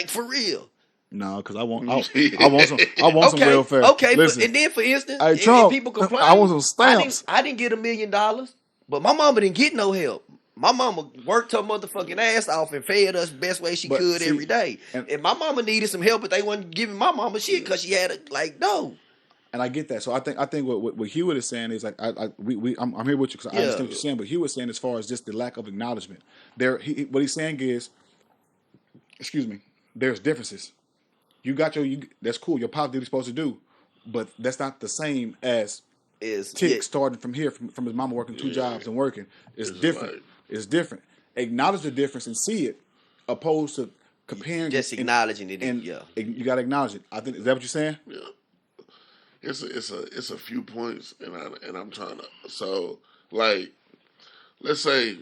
for real. No, because I want some welfare. Okay, and then for instance, hey, Trump, people complain. I want some stamps. I didn't get $1 million, but my mama didn't get no help. My mama worked her motherfucking ass off and fed us best way she could every day. And my mama needed some help, but they wasn't giving my mama shit because she had no. And I get that. So I think what Hewitt is saying is I'm here with you because I understand what you're saying. But Hewitt's saying as far as just the lack of acknowledgement, what he's saying is, there's differences. You got that's cool. Your pop did what he's supposed to do, but that's not the same as Ticc starting from here from his mama working 2 jobs and working. It's different. Right. It's different. Acknowledge the difference and see it, opposed to comparing. Just acknowledging it. And you got to acknowledge it. I think is that what you're saying? Yeah. It's a few points, and I'm trying to. So let's say,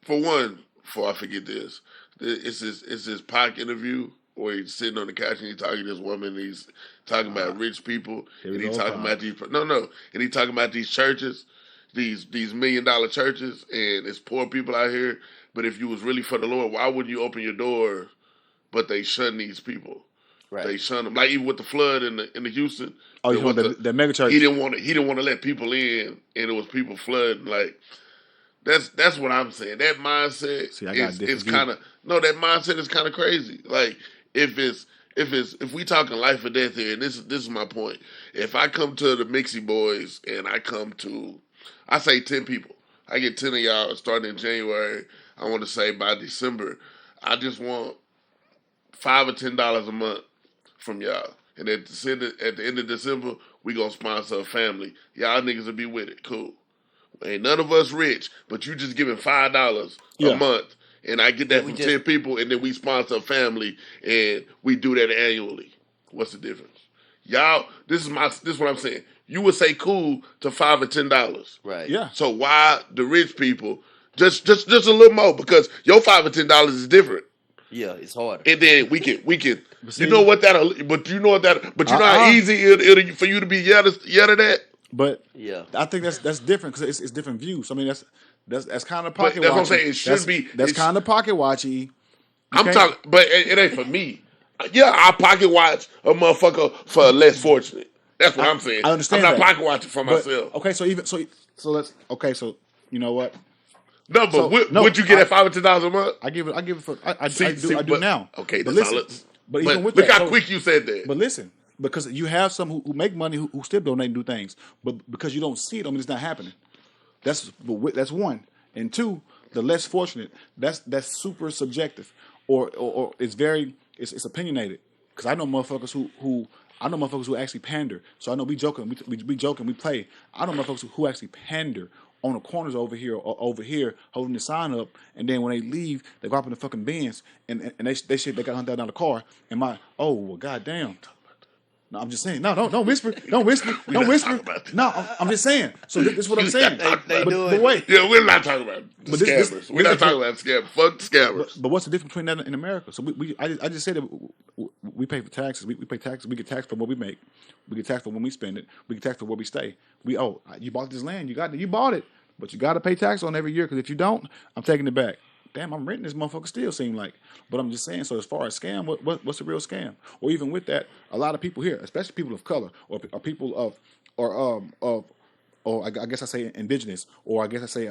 for one, before I forget this. It's this Pac interview where he's sitting on the couch and he's talking to this woman. And he's talking about rich people, and he's talking about these and he's talking about these churches, these $1 million churches, and it's poor people out here. But if you was really for the Lord, why wouldn't you open your door? But they shun these people. Right. They shun them. Like even with the flood in the Houston. Oh, you know the mega church. He didn't want to let people in, and it was people flooding. Like that's what I'm saying. That mindset that mindset is kind of crazy. Like if we talking life or death here, and this is my point. If I come to the Mixie Boys and I say 10 people, I get 10 of y'all starting in January. I want to say by December, I just want $5 or $10 a month from y'all. And at the end of December, we gonna sponsor a family. Y'all niggas will be with it. Cool. Ain't none of us rich, but you just giving $5 a month, and I get that from 10 people, and then we sponsor a family, and we do that annually. What's the difference? Y'all, this is what I'm saying. You would say cool to $5 or $10, right? Yeah. So why the rich people just a little more, because your $5 or $10 is different. Yeah, it's harder. And then we can. You know how easy it'll for you to be yelled at that. But I think that's different because it's different views. I mean that's kind of pocket watchy. That's what I'm saying. It should be. That's kind of pocket watchy. I'm talking, but it ain't for me. Yeah, I pocket watch a motherfucker for less fortunate. That's what I'm saying. I understand. I'm not pocket watching for myself. Okay, so let's. Okay, so you know what? No, but would you get at $5 or $10 a month? I give it for. I do now. Okay, but that's listen. But even with look that, how quick you said that. But listen, because you have some who make money who still donate and do things, but because you don't see it, I mean, it's not happening. That's one, and two, the less fortunate. That's super subjective, or it's it's opinionated. Because I know motherfuckers who actually pander. So I know we joking, we joking, we play. I know motherfuckers who actually pander on the corners over here holding the sign up, and then when they leave, they go up in the fucking Benz and they shit they got $100,000 car, and goddamn. No, I'm just saying. No, don't whisper. Don't whisper. Don't whisper. No, I'm just saying. So this is what I'm saying. They do it. But wait. Yeah, we're not talking about scammers. We're not talking about scammers. Fuck scammers. But what's the difference between that in America? So I just said that we pay for taxes. We pay taxes. We get taxed for what we make. We get taxed for when we spend it. We get taxed for where we stay. You bought this land. You bought it. But you got to pay tax on it every year, because if you don't, I'm taking it back. Damn, I'm renting this motherfucker still seem like. But I'm just saying, so as far as scam, what's a real scam? Or even with that, a lot of people here, especially people of color, or people I guess I say indigenous, or I guess I say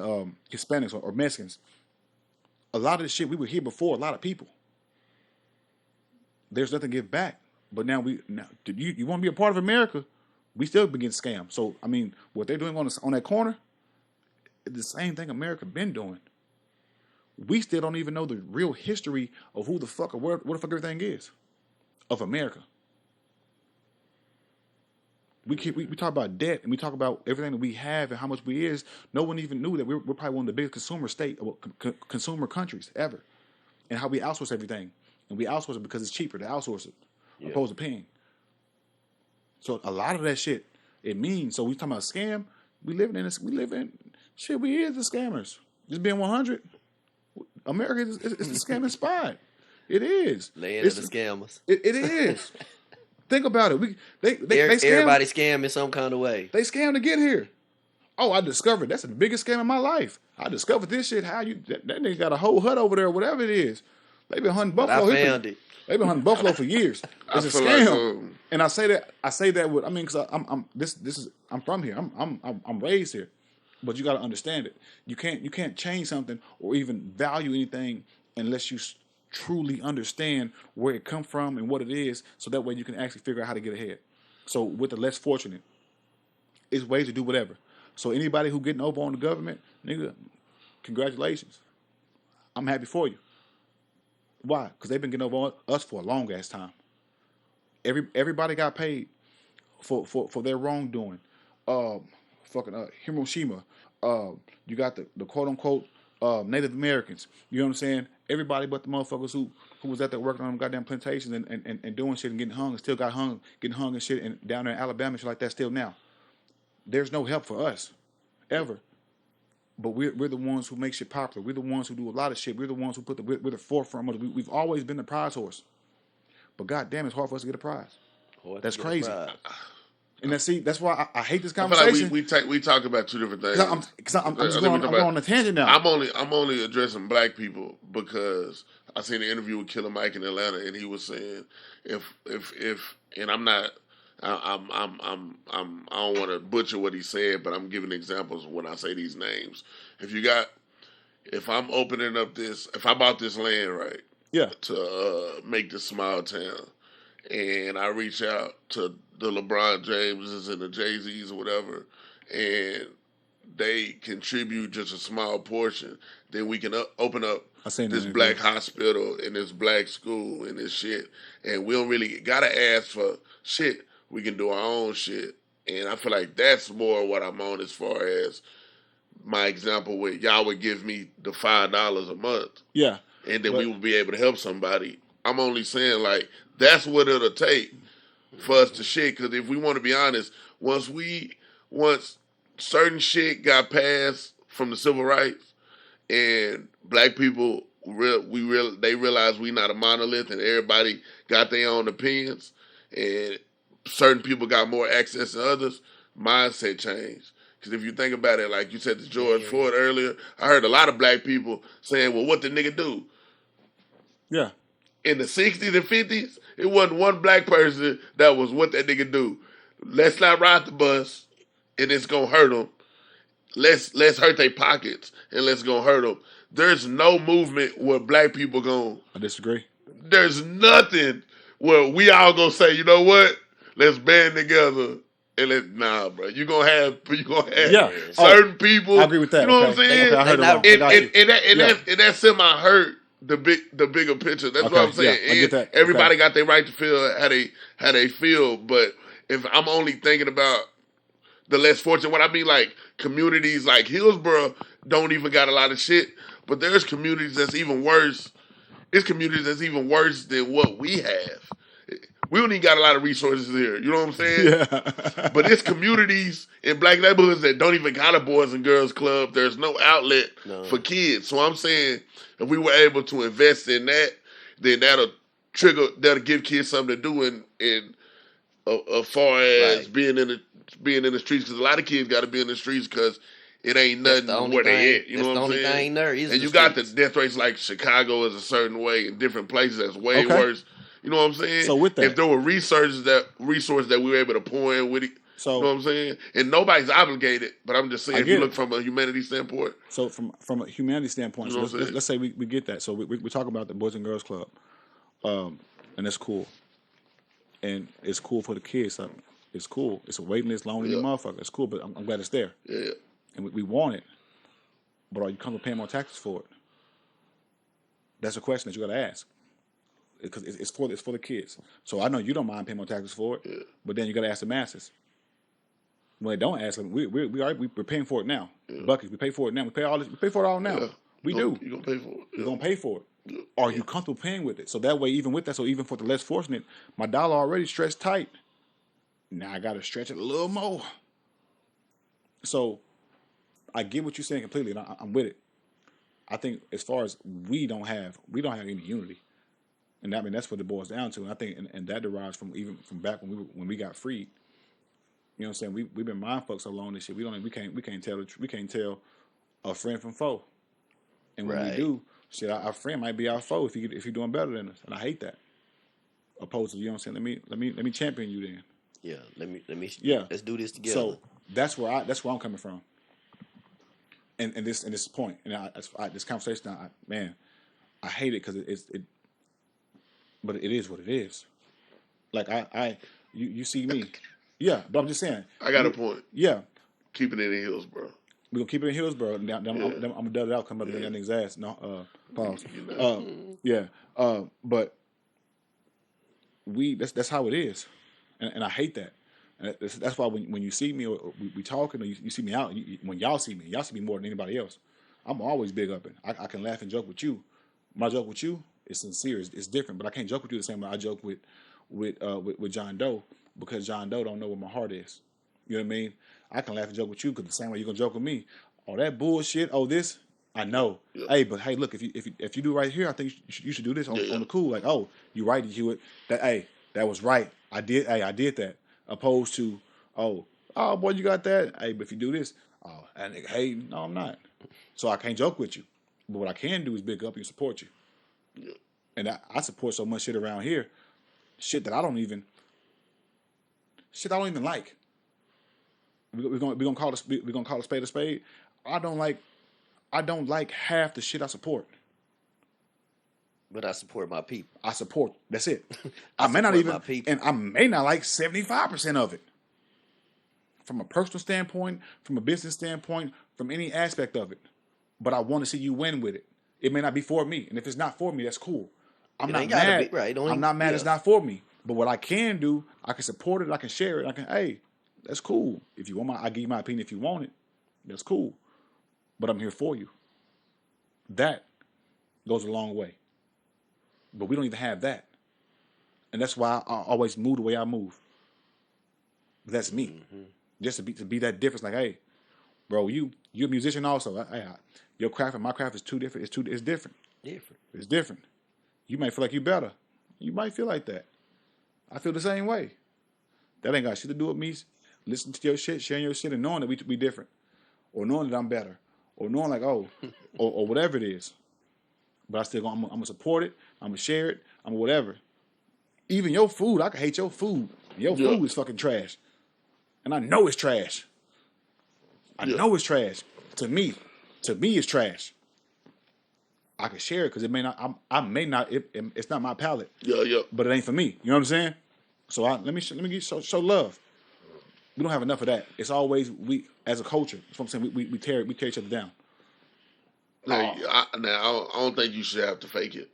Hispanics or Mexicans. A lot of the shit we were here before, a lot of people. There's nothing to give back. But now you want to be a part of America, we still begin scam. So I mean, what they're doing on that corner, is the same thing America been doing. We still don't even know the real history of who the fuck or where the fuck everything is of America. We talk about debt and we talk about everything that we have and how much we is. No one even knew that we're probably one of the biggest consumer countries ever, and how we outsource everything. And we outsource it because it's cheaper to outsource it opposed to paying. So a lot of that shit, it means. So we talking about scam. We live in shit. We is the scammers. Just being 100. America is the scamming spot. It is. Land of the scammers. It is. Think about it. They scam. Everybody scam in some kind of way. They scam to get here. Oh, I discovered that's the biggest scam in my life. I discovered this shit. How that nigga got a whole hut over there, whatever it is. They've been hunting buffalo. I found it. They've been hunting buffalo for years. It's a scam. And I say that with because I'm from here. I'm raised here. But you got to understand it. You can't change something or even value anything unless you truly understand where it come from and what it is, so that way you can actually figure out how to get ahead. So with the less fortunate, it's ways to do whatever. So anybody who getting over on the government, nigga, congratulations. I'm happy for you. Why? Because they've been getting over on us for a long ass time. Everybody got paid for their wrongdoing. Hiroshima. You got the quote unquote Native Americans. You know what I'm saying? Everybody but the motherfuckers who was out there working on them goddamn plantations and doing shit and getting hung and still getting hung and shit, and down there in Alabama shit like that still now. There's no help for us ever. But we're the ones who make shit popular. We're the ones who do a lot of shit. We're the ones who we're the forefront of it. We've always been the prize horse. But goddamn, it's hard for us to get a prize. That's crazy. And that's why I hate this conversation. I feel like we talk about two different things. I'm going on a tangent now. I'm only addressing black people because I seen an interview with Killer Mike in Atlanta, and he was saying if and I'm not. I don't want to butcher what he said, but I'm giving examples when I say these names. If I'm opening up if I bought this land, right? Yeah. To make this small town, and I reach out to the LeBron Jameses and the Jay-Z's or whatever, and they contribute just a small portion, then we can open up this black hospital and this black school and this shit, and we don't really gotta ask for shit. We can do our own shit. And I feel like that's more what I'm on as far as my example where y'all would give me the $5 a month. Yeah. And then we would be able to help somebody. I'm only saying, like, that's what it'll take for us to shit. Because if we want to be honest, once certain shit got passed from the civil rights and black people, they realized we not a monolith and everybody got their own opinions and certain people got more access than others, mindset changed. Because if you think about it, like you said to George Floyd earlier, I heard a lot of black people saying, well, what the nigga do? Yeah. In the 60s and 50s, it wasn't one black person that was what that nigga do. Let's not ride the bus, and it's going to hurt them. Let's hurt their pockets, and let's go hurt them. There's no movement where black people going. I disagree. There's nothing where we all going to say, you know what? Let's band together and nah, bro. You gonna have certain people. I agree with that. You know what I'm saying? I heard and that semi hurt the bigger picture. That's what I'm saying. Yeah, I get that. Everybody got their right to feel how they feel, but if I'm only thinking about the less fortunate, what I mean, like communities like Hillsborough don't even got a lot of shit, but there's communities that's even worse. It's communities that's even worse than what we have. We don't even got a lot of resources here. You know what I'm saying? Yeah. But it's communities in black neighborhoods that don't even got a Boys and Girls Club. There's no outlet for kids. So I'm saying if we were able to invest in that, then that'll give kids something to do in as far as being in the streets. Because a lot of kids got to be in the streets because it ain't nothing where they at. You know what I'm saying? And you got the death rates like Chicago is a certain way, in different places that's way worse. You know what I'm saying? So with that, if there were resources that we were able to pour in with it, you know what I'm saying? And nobody's obligated, but I'm just saying if you look from a humanity standpoint. So from a humanity standpoint, so let's say we get that. So we talk about the Boys and Girls Club, and it's cool. And it's cool for the kids. It's cool. It's a waiting list, lonely motherfucker. It's cool, but I'm glad it's there. Yeah. And we want it, but are you coming paying more taxes for it? That's a question that you got to ask. Because it's for the kids. So I know you don't mind paying more taxes for it, but then you got to ask the masses. When they don't ask them, we're paying for it now. Yeah. Buckets, we pay for it now. We pay for it all now. Yeah. We do. You're gonna pay for it. You're gonna pay for it. Yeah. Are you comfortable paying with it? So that way, even with that, so even for the less fortunate, my dollar already stretched tight. Now I gotta stretch it a little more. So I get what you're saying completely, and I'm with it. I think as far as we don't have any unity, and I mean that's what it boils down to. And I think and that derives from back when we got freed. You know what I'm saying? We've been mind fucked so long this shit. We can't tell a friend from foe. And when we do, shit, our friend might be our foe if you're doing better than us. And I hate that. Opposed to, you know what I'm saying? Let me champion you then. Yeah, let me let's do this together. So that's where I'm coming from. And this point, and this conversation, I hate it because but it is what it is. Like you see me, yeah. But I'm just saying. I got a point. Yeah, keep it in Hillsboro. We're gonna keep it in Hillsboro. Now, I'm gonna dub it out. Come up with that nigga's ass. No, pause. But that's how it is, and I hate that. And that's why when you see me or we talking or you see me out, when y'all see me more than anybody else. I'm always big up, and I can laugh and joke with you. My joke with you is sincere. It's different, but I can't joke with you the same way I joke with John Doe, because John Doe don't know where my heart is. You know what I mean? I can laugh and joke with you because the same way you're gonna joke with me. Oh, that bullshit. Oh, this. I know. Yeah. Hey, but hey, look, if you do right here, I think you should do this on the cool. Like, oh, you right, Hewitt. That was right. I did that. Opposed to, oh boy, you got that. Hey, but if you do this, oh, and hey, no, I'm not. So I can't joke with you. But what I can do is big up and support you. Yeah. And I support so much shit around here, shit that I don't even like. We're gonna call a spade a spade. I don't like half the shit I support. But I support my people. I support. That's it. I may not even, and I may not like 75% of it. From a personal standpoint, from a business standpoint, from any aspect of it. But I want to see you win with it. It may not be for me, and if it's not for me, that's cool. I'm not mad. I'm not mad. It's not for me. But what I can do, I can support it. I can share it. Hey, that's cool. If you want I give you my opinion. If you want it, that's cool. But I'm here for you. That goes a long way. But we don't even have that. And that's why I always move the way I move. But that's me. Mm-hmm. Just to be that difference. Like, hey, bro, you're a musician also. Your craft and my craft is too different. It's different. It's different. You might feel like you better. You might feel like that. I feel the same way. That ain't got shit to do with me listening to your shit, sharing your shit, and knowing that we different. Or knowing that I'm better. Or knowing like, or whatever it is. But I'm gonna support it. I'm gonna share it. I'm whatever. Even your food, I can hate your food. Your food is fucking trash, and I know it's trash. I know it's trash. To me, it's trash. I can share it because it may not. I may not. It's not my palate. Yeah. But it ain't for me. You know what I'm saying? So let me show love. We don't have enough of that. It's always we as a culture. That's what I'm saying. We tear each other down. Now, I don't think you should have to fake it.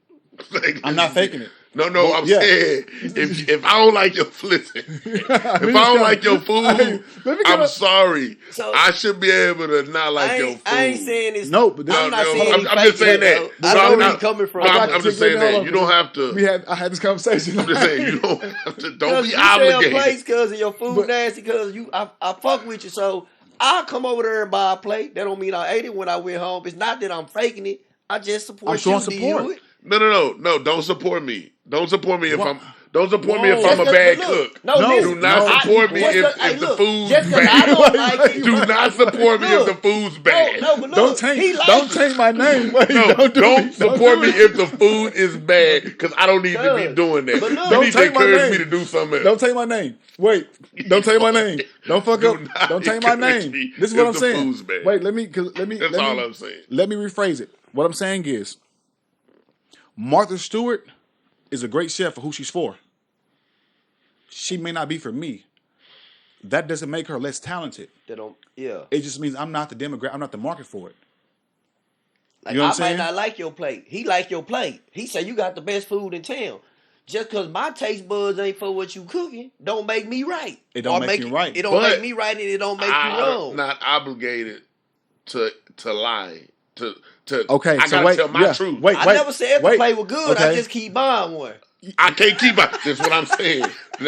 I'm not faking it. No, I'm saying if I don't like your if I don't like your food, I'm sorry. So, I should be able to not like your food. I ain't saying this. No, but I'm not saying I'm just saying that. I know where you're coming from. I'm just saying that. You don't have to. I had this conversation. I'm just saying you don't have to. Don't be obligated. You place because of your food nasty because I fuck with you. So I'll come over there and buy a plate. That don't mean I ate it when I went home. It's not that I'm faking it. I just support I'm showing support. No. Don't support me. Don't support me if I'm. Don't support me if I'm a bad cook. Do not support me if the food's bad. Do not support me if the food's bad. Don't change my name. Don't support me if the food is bad because I don't need to be doing that. You need to encourage me to do something else. Don't take my name. Wait. Don't take my name. Don't fuck up. Don't take my name. This is what I'm saying. Wait. Let me. That's all I'm saying. Let me rephrase it. What I'm saying is, Martha Stewart is a great chef for who she's for. She may not be for me. That doesn't make her less talented. It just means I'm not the demographic. I'm not the market for it. Like, you know I might not like your plate. He like your plate. He say you got the best food in town. just because my taste buds ain't for what you cooking, don't make me right. It don't make you right. It don't make me right, and it don't make you wrong. I'm not obligated to lie. Okay, I so gotta tell my truth. I never said the play was good. Okay. I just keep buying one. I can't keep buying. That's what I'm saying.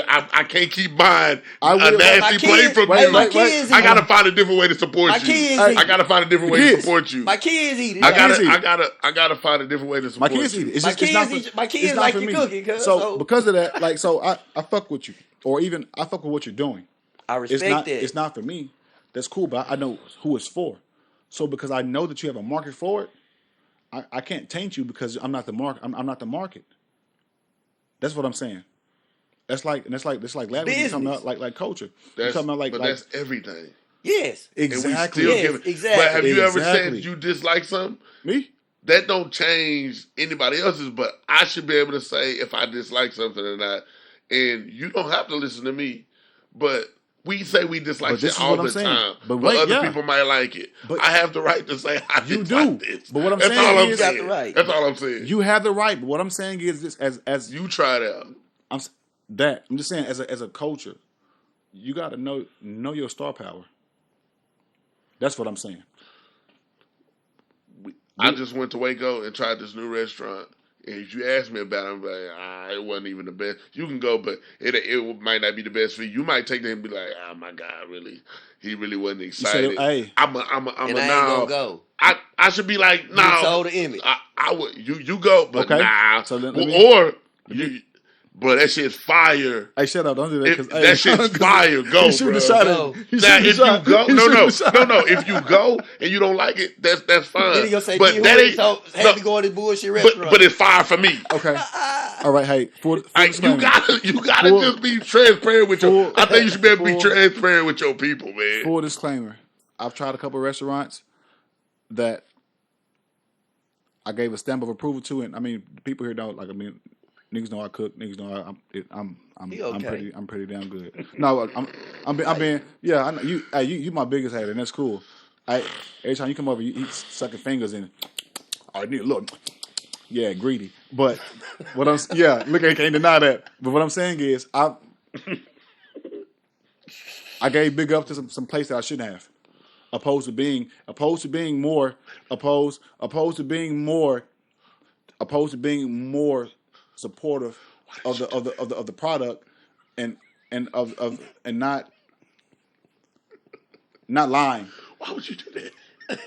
I can't keep buying a nasty play from you. I gotta find a different way to support you. I gotta find a different way to support you. My kids eat it. I gotta find a different way to support you. My kids eat it. My kids like your cooking. So because of that, like, so I fuck with you, or even I fuck with what you're doing. I respect that. It's not for me. That's cool, but I know who it's for. So because I know that you have a market for it, I can't taint you because I'm not the market. I'm not the market. That's what I'm saying. That's like language. You're talking about like culture. You're talking about that's everything. Yes, exactly. Exactly. But have you ever said you dislike something? Me? That don't change anybody else's. But I should be able to say if I dislike something or not. And you don't have to listen to me. But we say we dislike shit all the time. But other people might like it. But I have the right to say I dislike this. But what I'm saying is, that's all I'm saying. You have the right. But what I'm saying is this: as you try it out. I'm just saying, as a culture, you got to know your star power. That's what I'm saying. I just went to Waco and tried this new restaurant. And if you ask me about it, I'm like, it wasn't even the best. You can go, but it might not be the best for you. You might take that and be like, oh my God, really? He really wasn't excited. Hey. I'm a go. I should be like, no. You told the image. I would. You go, but okay. nah. So Bro, that shit's fire. Hey, shut up! Don't do that. That shit's fire. Go, he shoot the shot. Now, if you go, no. If you go and you don't like it, that's fine. Then he gonna say, but that ain't had to go to this bullshit restaurant. But it's fire for me. Okay. All right. Hey, you gotta just be transparent with your. I think you should be able to be transparent with your people, man. Full disclaimer: I've tried a couple of restaurants that I gave a stamp of approval to, and I mean, people here don't like. I mean. Niggas know I cook. Niggas know I'm pretty damn good. No, I'm being yeah. I know you my biggest hater, and that's cool. Every time you come over, you sucking fingers and I need a look. Yeah, greedy. But look, I can't deny that. But what I'm saying is, I gave big up to some place that I shouldn't have. Opposed to being more supportive of the product and not lying. Why would you do that?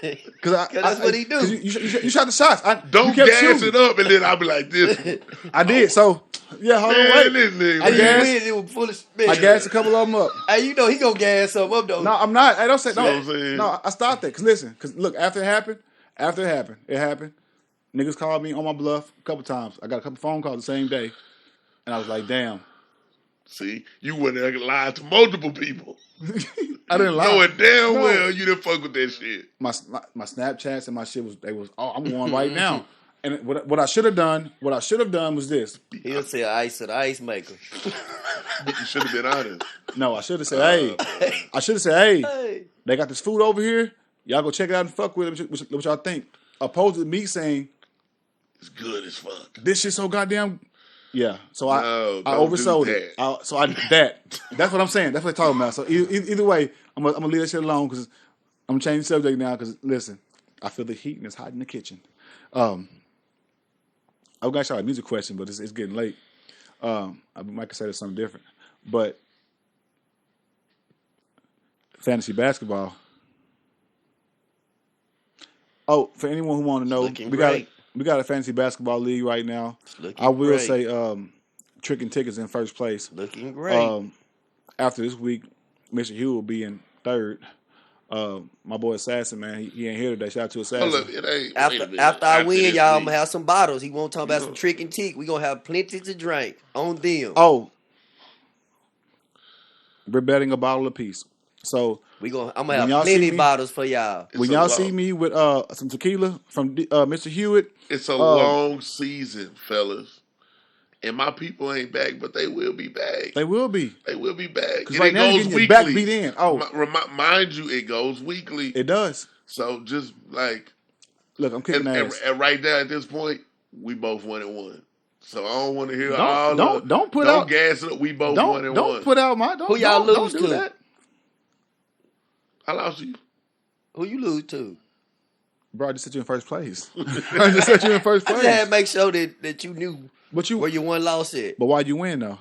Because that's what he do. You shot the shots. Don't gas it up, and then I'll be like this. I did. So yeah, hold on, wait. I gassed a couple of them up. Hey, you know he gonna gas some up though. No, I'm not. I don't say no. No, I stopped that. Cause look, after it happened, it happened. Niggas called me on my bluff a couple times. I got a couple phone calls the same day, and I was like, damn. See, you went there and lied to multiple people. I didn't lie. Knowing damn well you didn't fuck with that shit. My Snapchats and my shit was I'm going right now. And what I should have done was this. He'll say ice to the ice maker. You should have been honest. No, I should have said, hey, they got this food over here. Y'all go check it out and fuck with it. What y'all think? Opposed to me saying, it's good as fuck. This shit so goddamn. Yeah, so I oversold it. That's what I'm saying. That's what I'm talking about. So either way, I'm gonna leave that shit alone because I'm gonna change the subject now. Because listen, I feel the heat and it's hot in the kitchen. I'm gonna start a music question, but it's getting late. I might consider something different, but fantasy basketball. Oh, for anyone who want to know, we got a fantasy basketball league right now. I will say Ticc and Ticc is in first place. Looking great. After this week, Mr. Hewitt will be in third. My boy Assassin, man, he ain't here today. Shout out to Assassin. After I win, y'all, I'm going to have some bottles. He won't talk about some Ticc and Ticc. We're going to have plenty to drink on them. Oh. We're betting a bottle apiece. So I'm gonna have plenty bottles for y'all. When y'all see me with some tequila from Mr. Hewitt, it's a long season, fellas, and my people ain't back, but they will be back. They will be. They will be back. Because right now you're getting your back beat in. Mind you, it goes weekly. It does. So just like look, I'm kicking ass. And right now at this point, we both 1-1. So I don't want to hear don't put out. Don't gas it up. We both 1-1. Don't put out my. Who y'all lose don't do to? That. I lost you. Who you lose to? Bro, I just set you in first place. I just set you in first place. I just had to make sure that you knew where you won loss at. But why'd you win though?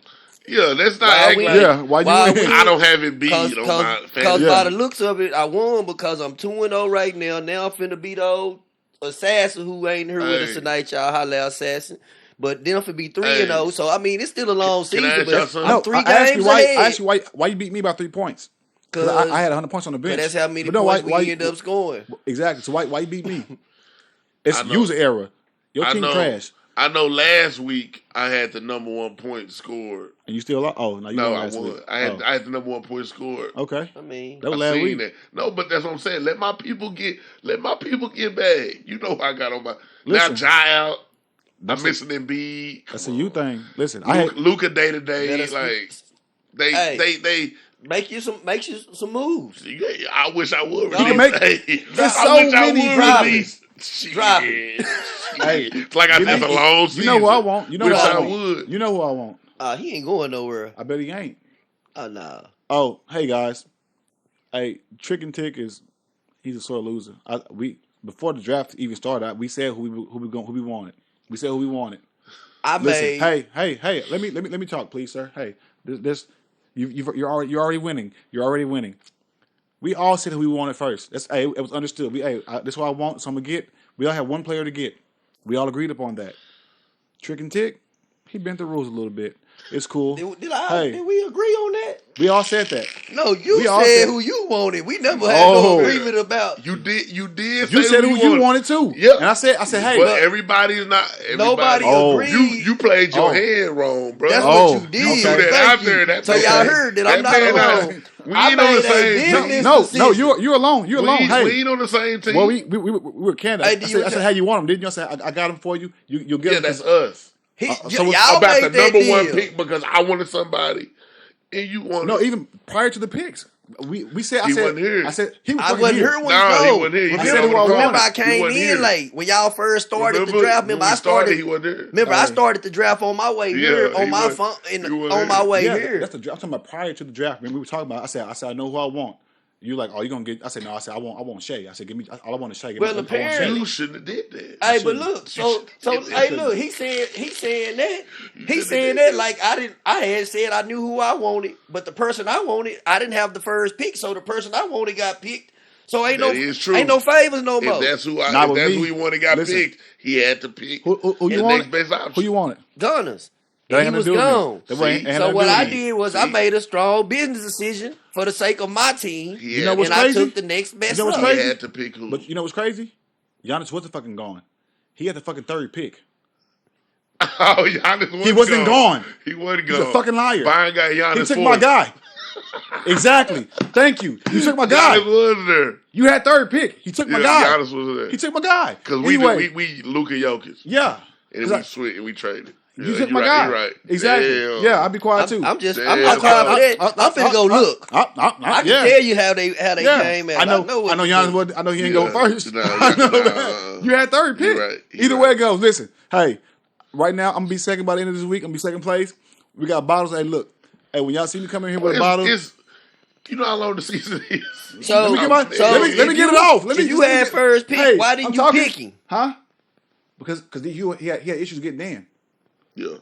Yeah, that's not act like. Why'd you win? I don't have it beat on my fantasy. Because by the looks of it, I won because I'm 2-0 right now. Now I'm finna beat old Assassin who ain't here with us tonight, y'all. Holla, Assassin. But then I'm finna be 3-0. So I mean, it's still a long season. But I'm 3 games ahead. I asked you why you beat me by 3 points. Because I had 100 points on the bench. That's how many points we end up scoring. Exactly. So why you beat me? It's user error. Your team crashed. I know last week I had the number 1 point scored. And you still lost? Oh, no, you no, won I last won. week. I had the number 1 point scored. Okay. I mean, that was last week. That. No, but that's what I'm saying. Let my people get back. You know I got on my Listen, now Jai out. I'm missing Embiid. That's a you thing. Listen, Luka day to day. Like they make you some moves. I wish I would. You can make there's so many drops. Drop it. Hey, it's like I did a long season. You know who I want. You know wish who I I want. would. You know who I want. He ain't going nowhere. I bet he ain't. Oh no. Oh, hey guys. Hey, Ticc he's a sore loser. Before the draft even started, we said who we wanted. We said who we wanted. Hey. Let me talk, please, sir. Hey, you're already winning. You're already winning. We all said who we wanted first. It was understood. That's what I want. So I'm gonna get. We all have one player to get. We all agreed upon that. Ticc, he bent the rules a little bit. It's cool. Did we agree on that? We all said that. No, you said who you wanted. We never had no agreement about. You did. You said who you wanted too. Yeah. And I said, hey, but everybody's not. Nobody agreed. You played your hand wrong, bro. That's what you did. You threw that out there. So y'all heard that I'm not alone. We ain't on the same. No, you're alone. You're alone. Hey, we ain't on the same team. Well, we were candidates. I said, how you want them? Didn't you? I said, I got them for you. You'll get them. Yeah, that's us. Y'all about the number deal. 1 pick because I wanted somebody, and you wanted. No, even prior to the picks, we said he wasn't here. I said he was I wasn't here when he wasn't here. Remember, I came in late when y'all first started the draft. Remember, I started. He wasn't there. Remember, I started the draft on my way here on my phone on my way here. That's the draft. I'm talking about prior to the draft. Remember, we were talking about. I said I know who I want. You like, you gonna get? I said no. I said I want Shea. I said give me. All I want is Shea. Apparently you shouldn't have did that. Hey, but look, so hey, look, he's saying that like I had said I knew who I wanted, but the person I wanted, I didn't have the first pick, so the person I wanted got picked. So ain't no favors no more. If that's who he wanted got picked, he had to pick. Who you wanted? Next best option. Who you wanted? Gunners. He was gone. So what I did was I made a strong business decision for the sake of my team. You know what's crazy? I took the next best. You know what's crazy? He had to pick who. But you know what's crazy? Giannis wasn't fucking gone. He had the fucking 3rd pick. Oh, Giannis wasn't He wasn't gone. He wasn't gone. He's a fucking liar. Byron got Giannis. He took my guy. Exactly. Thank you. You took my guy. Giannis was there. You had 3rd pick. He took my guy. Giannis was there. He took my guy. Because anyway, we Luka Jokic. Yeah. And we traded. You took my guy. Right. Exactly. Damn. Yeah, I'll be quiet too. I'm not quiet for that. I'm finna go look. I can tell you how they came out. I know Giannis. I know he ain't go first. I know that. You had 3rd pick. Right. Either way it goes. Listen, hey, right now I'm gonna be second by the end of this week. I'm gonna be second place. We got bottles. Hey, look. Hey, when y'all see me come in here with a bottle, you know how long the season is. So let me get it off. You had first pick. Why didn't you pick him? Huh? Because he had issues getting in. Yeah.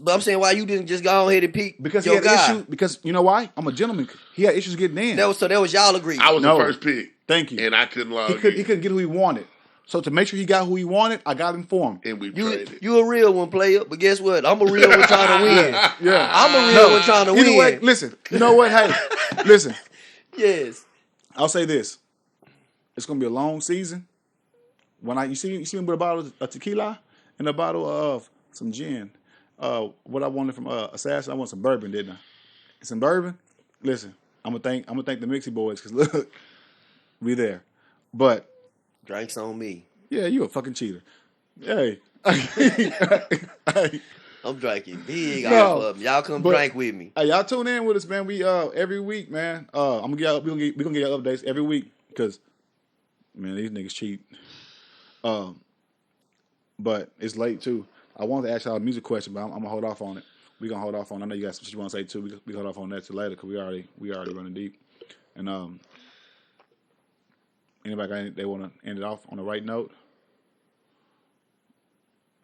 But I'm saying why you didn't just go ahead and pick because your he had guy. issues. Because you know why? I'm a gentleman. He had issues getting in. That was y'all agreed. I was the first pick. Thank you. And I couldn't log He couldn't get who he wanted. So to make sure he got who he wanted, I got him for him. And we traded. You a real one, player. But guess what? I'm a real one trying to win. Yeah. I'm a real one trying to win. Either way, listen. You know what? Hey, listen. Yes. I'll say this. It's gonna be a long season. When you see me with a bottle of tequila and a bottle of some gin. What I wanted from Assassin, I want some bourbon, didn't I? Some bourbon. Listen, I'm gonna thank the Mixie boys because look, we there. But drinks on me. Yeah, you a fucking cheater. Hey, I'm drinking big off of them. Y'all come drink with me. Hey, y'all tune in with us, man. We every week, man. We gonna get y'all updates every week because man, these niggas cheat. But it's late too. I wanted to ask y'all a music question, but I'm gonna hold off on it. We gonna hold off on. I know you got some shit you want to say too. We hold off on that till later because we already running deep. And anybody they want to end it off on the right note?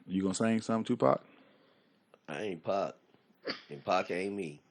You gonna sing something, Tupac? I ain't Pac, and Pac ain't me.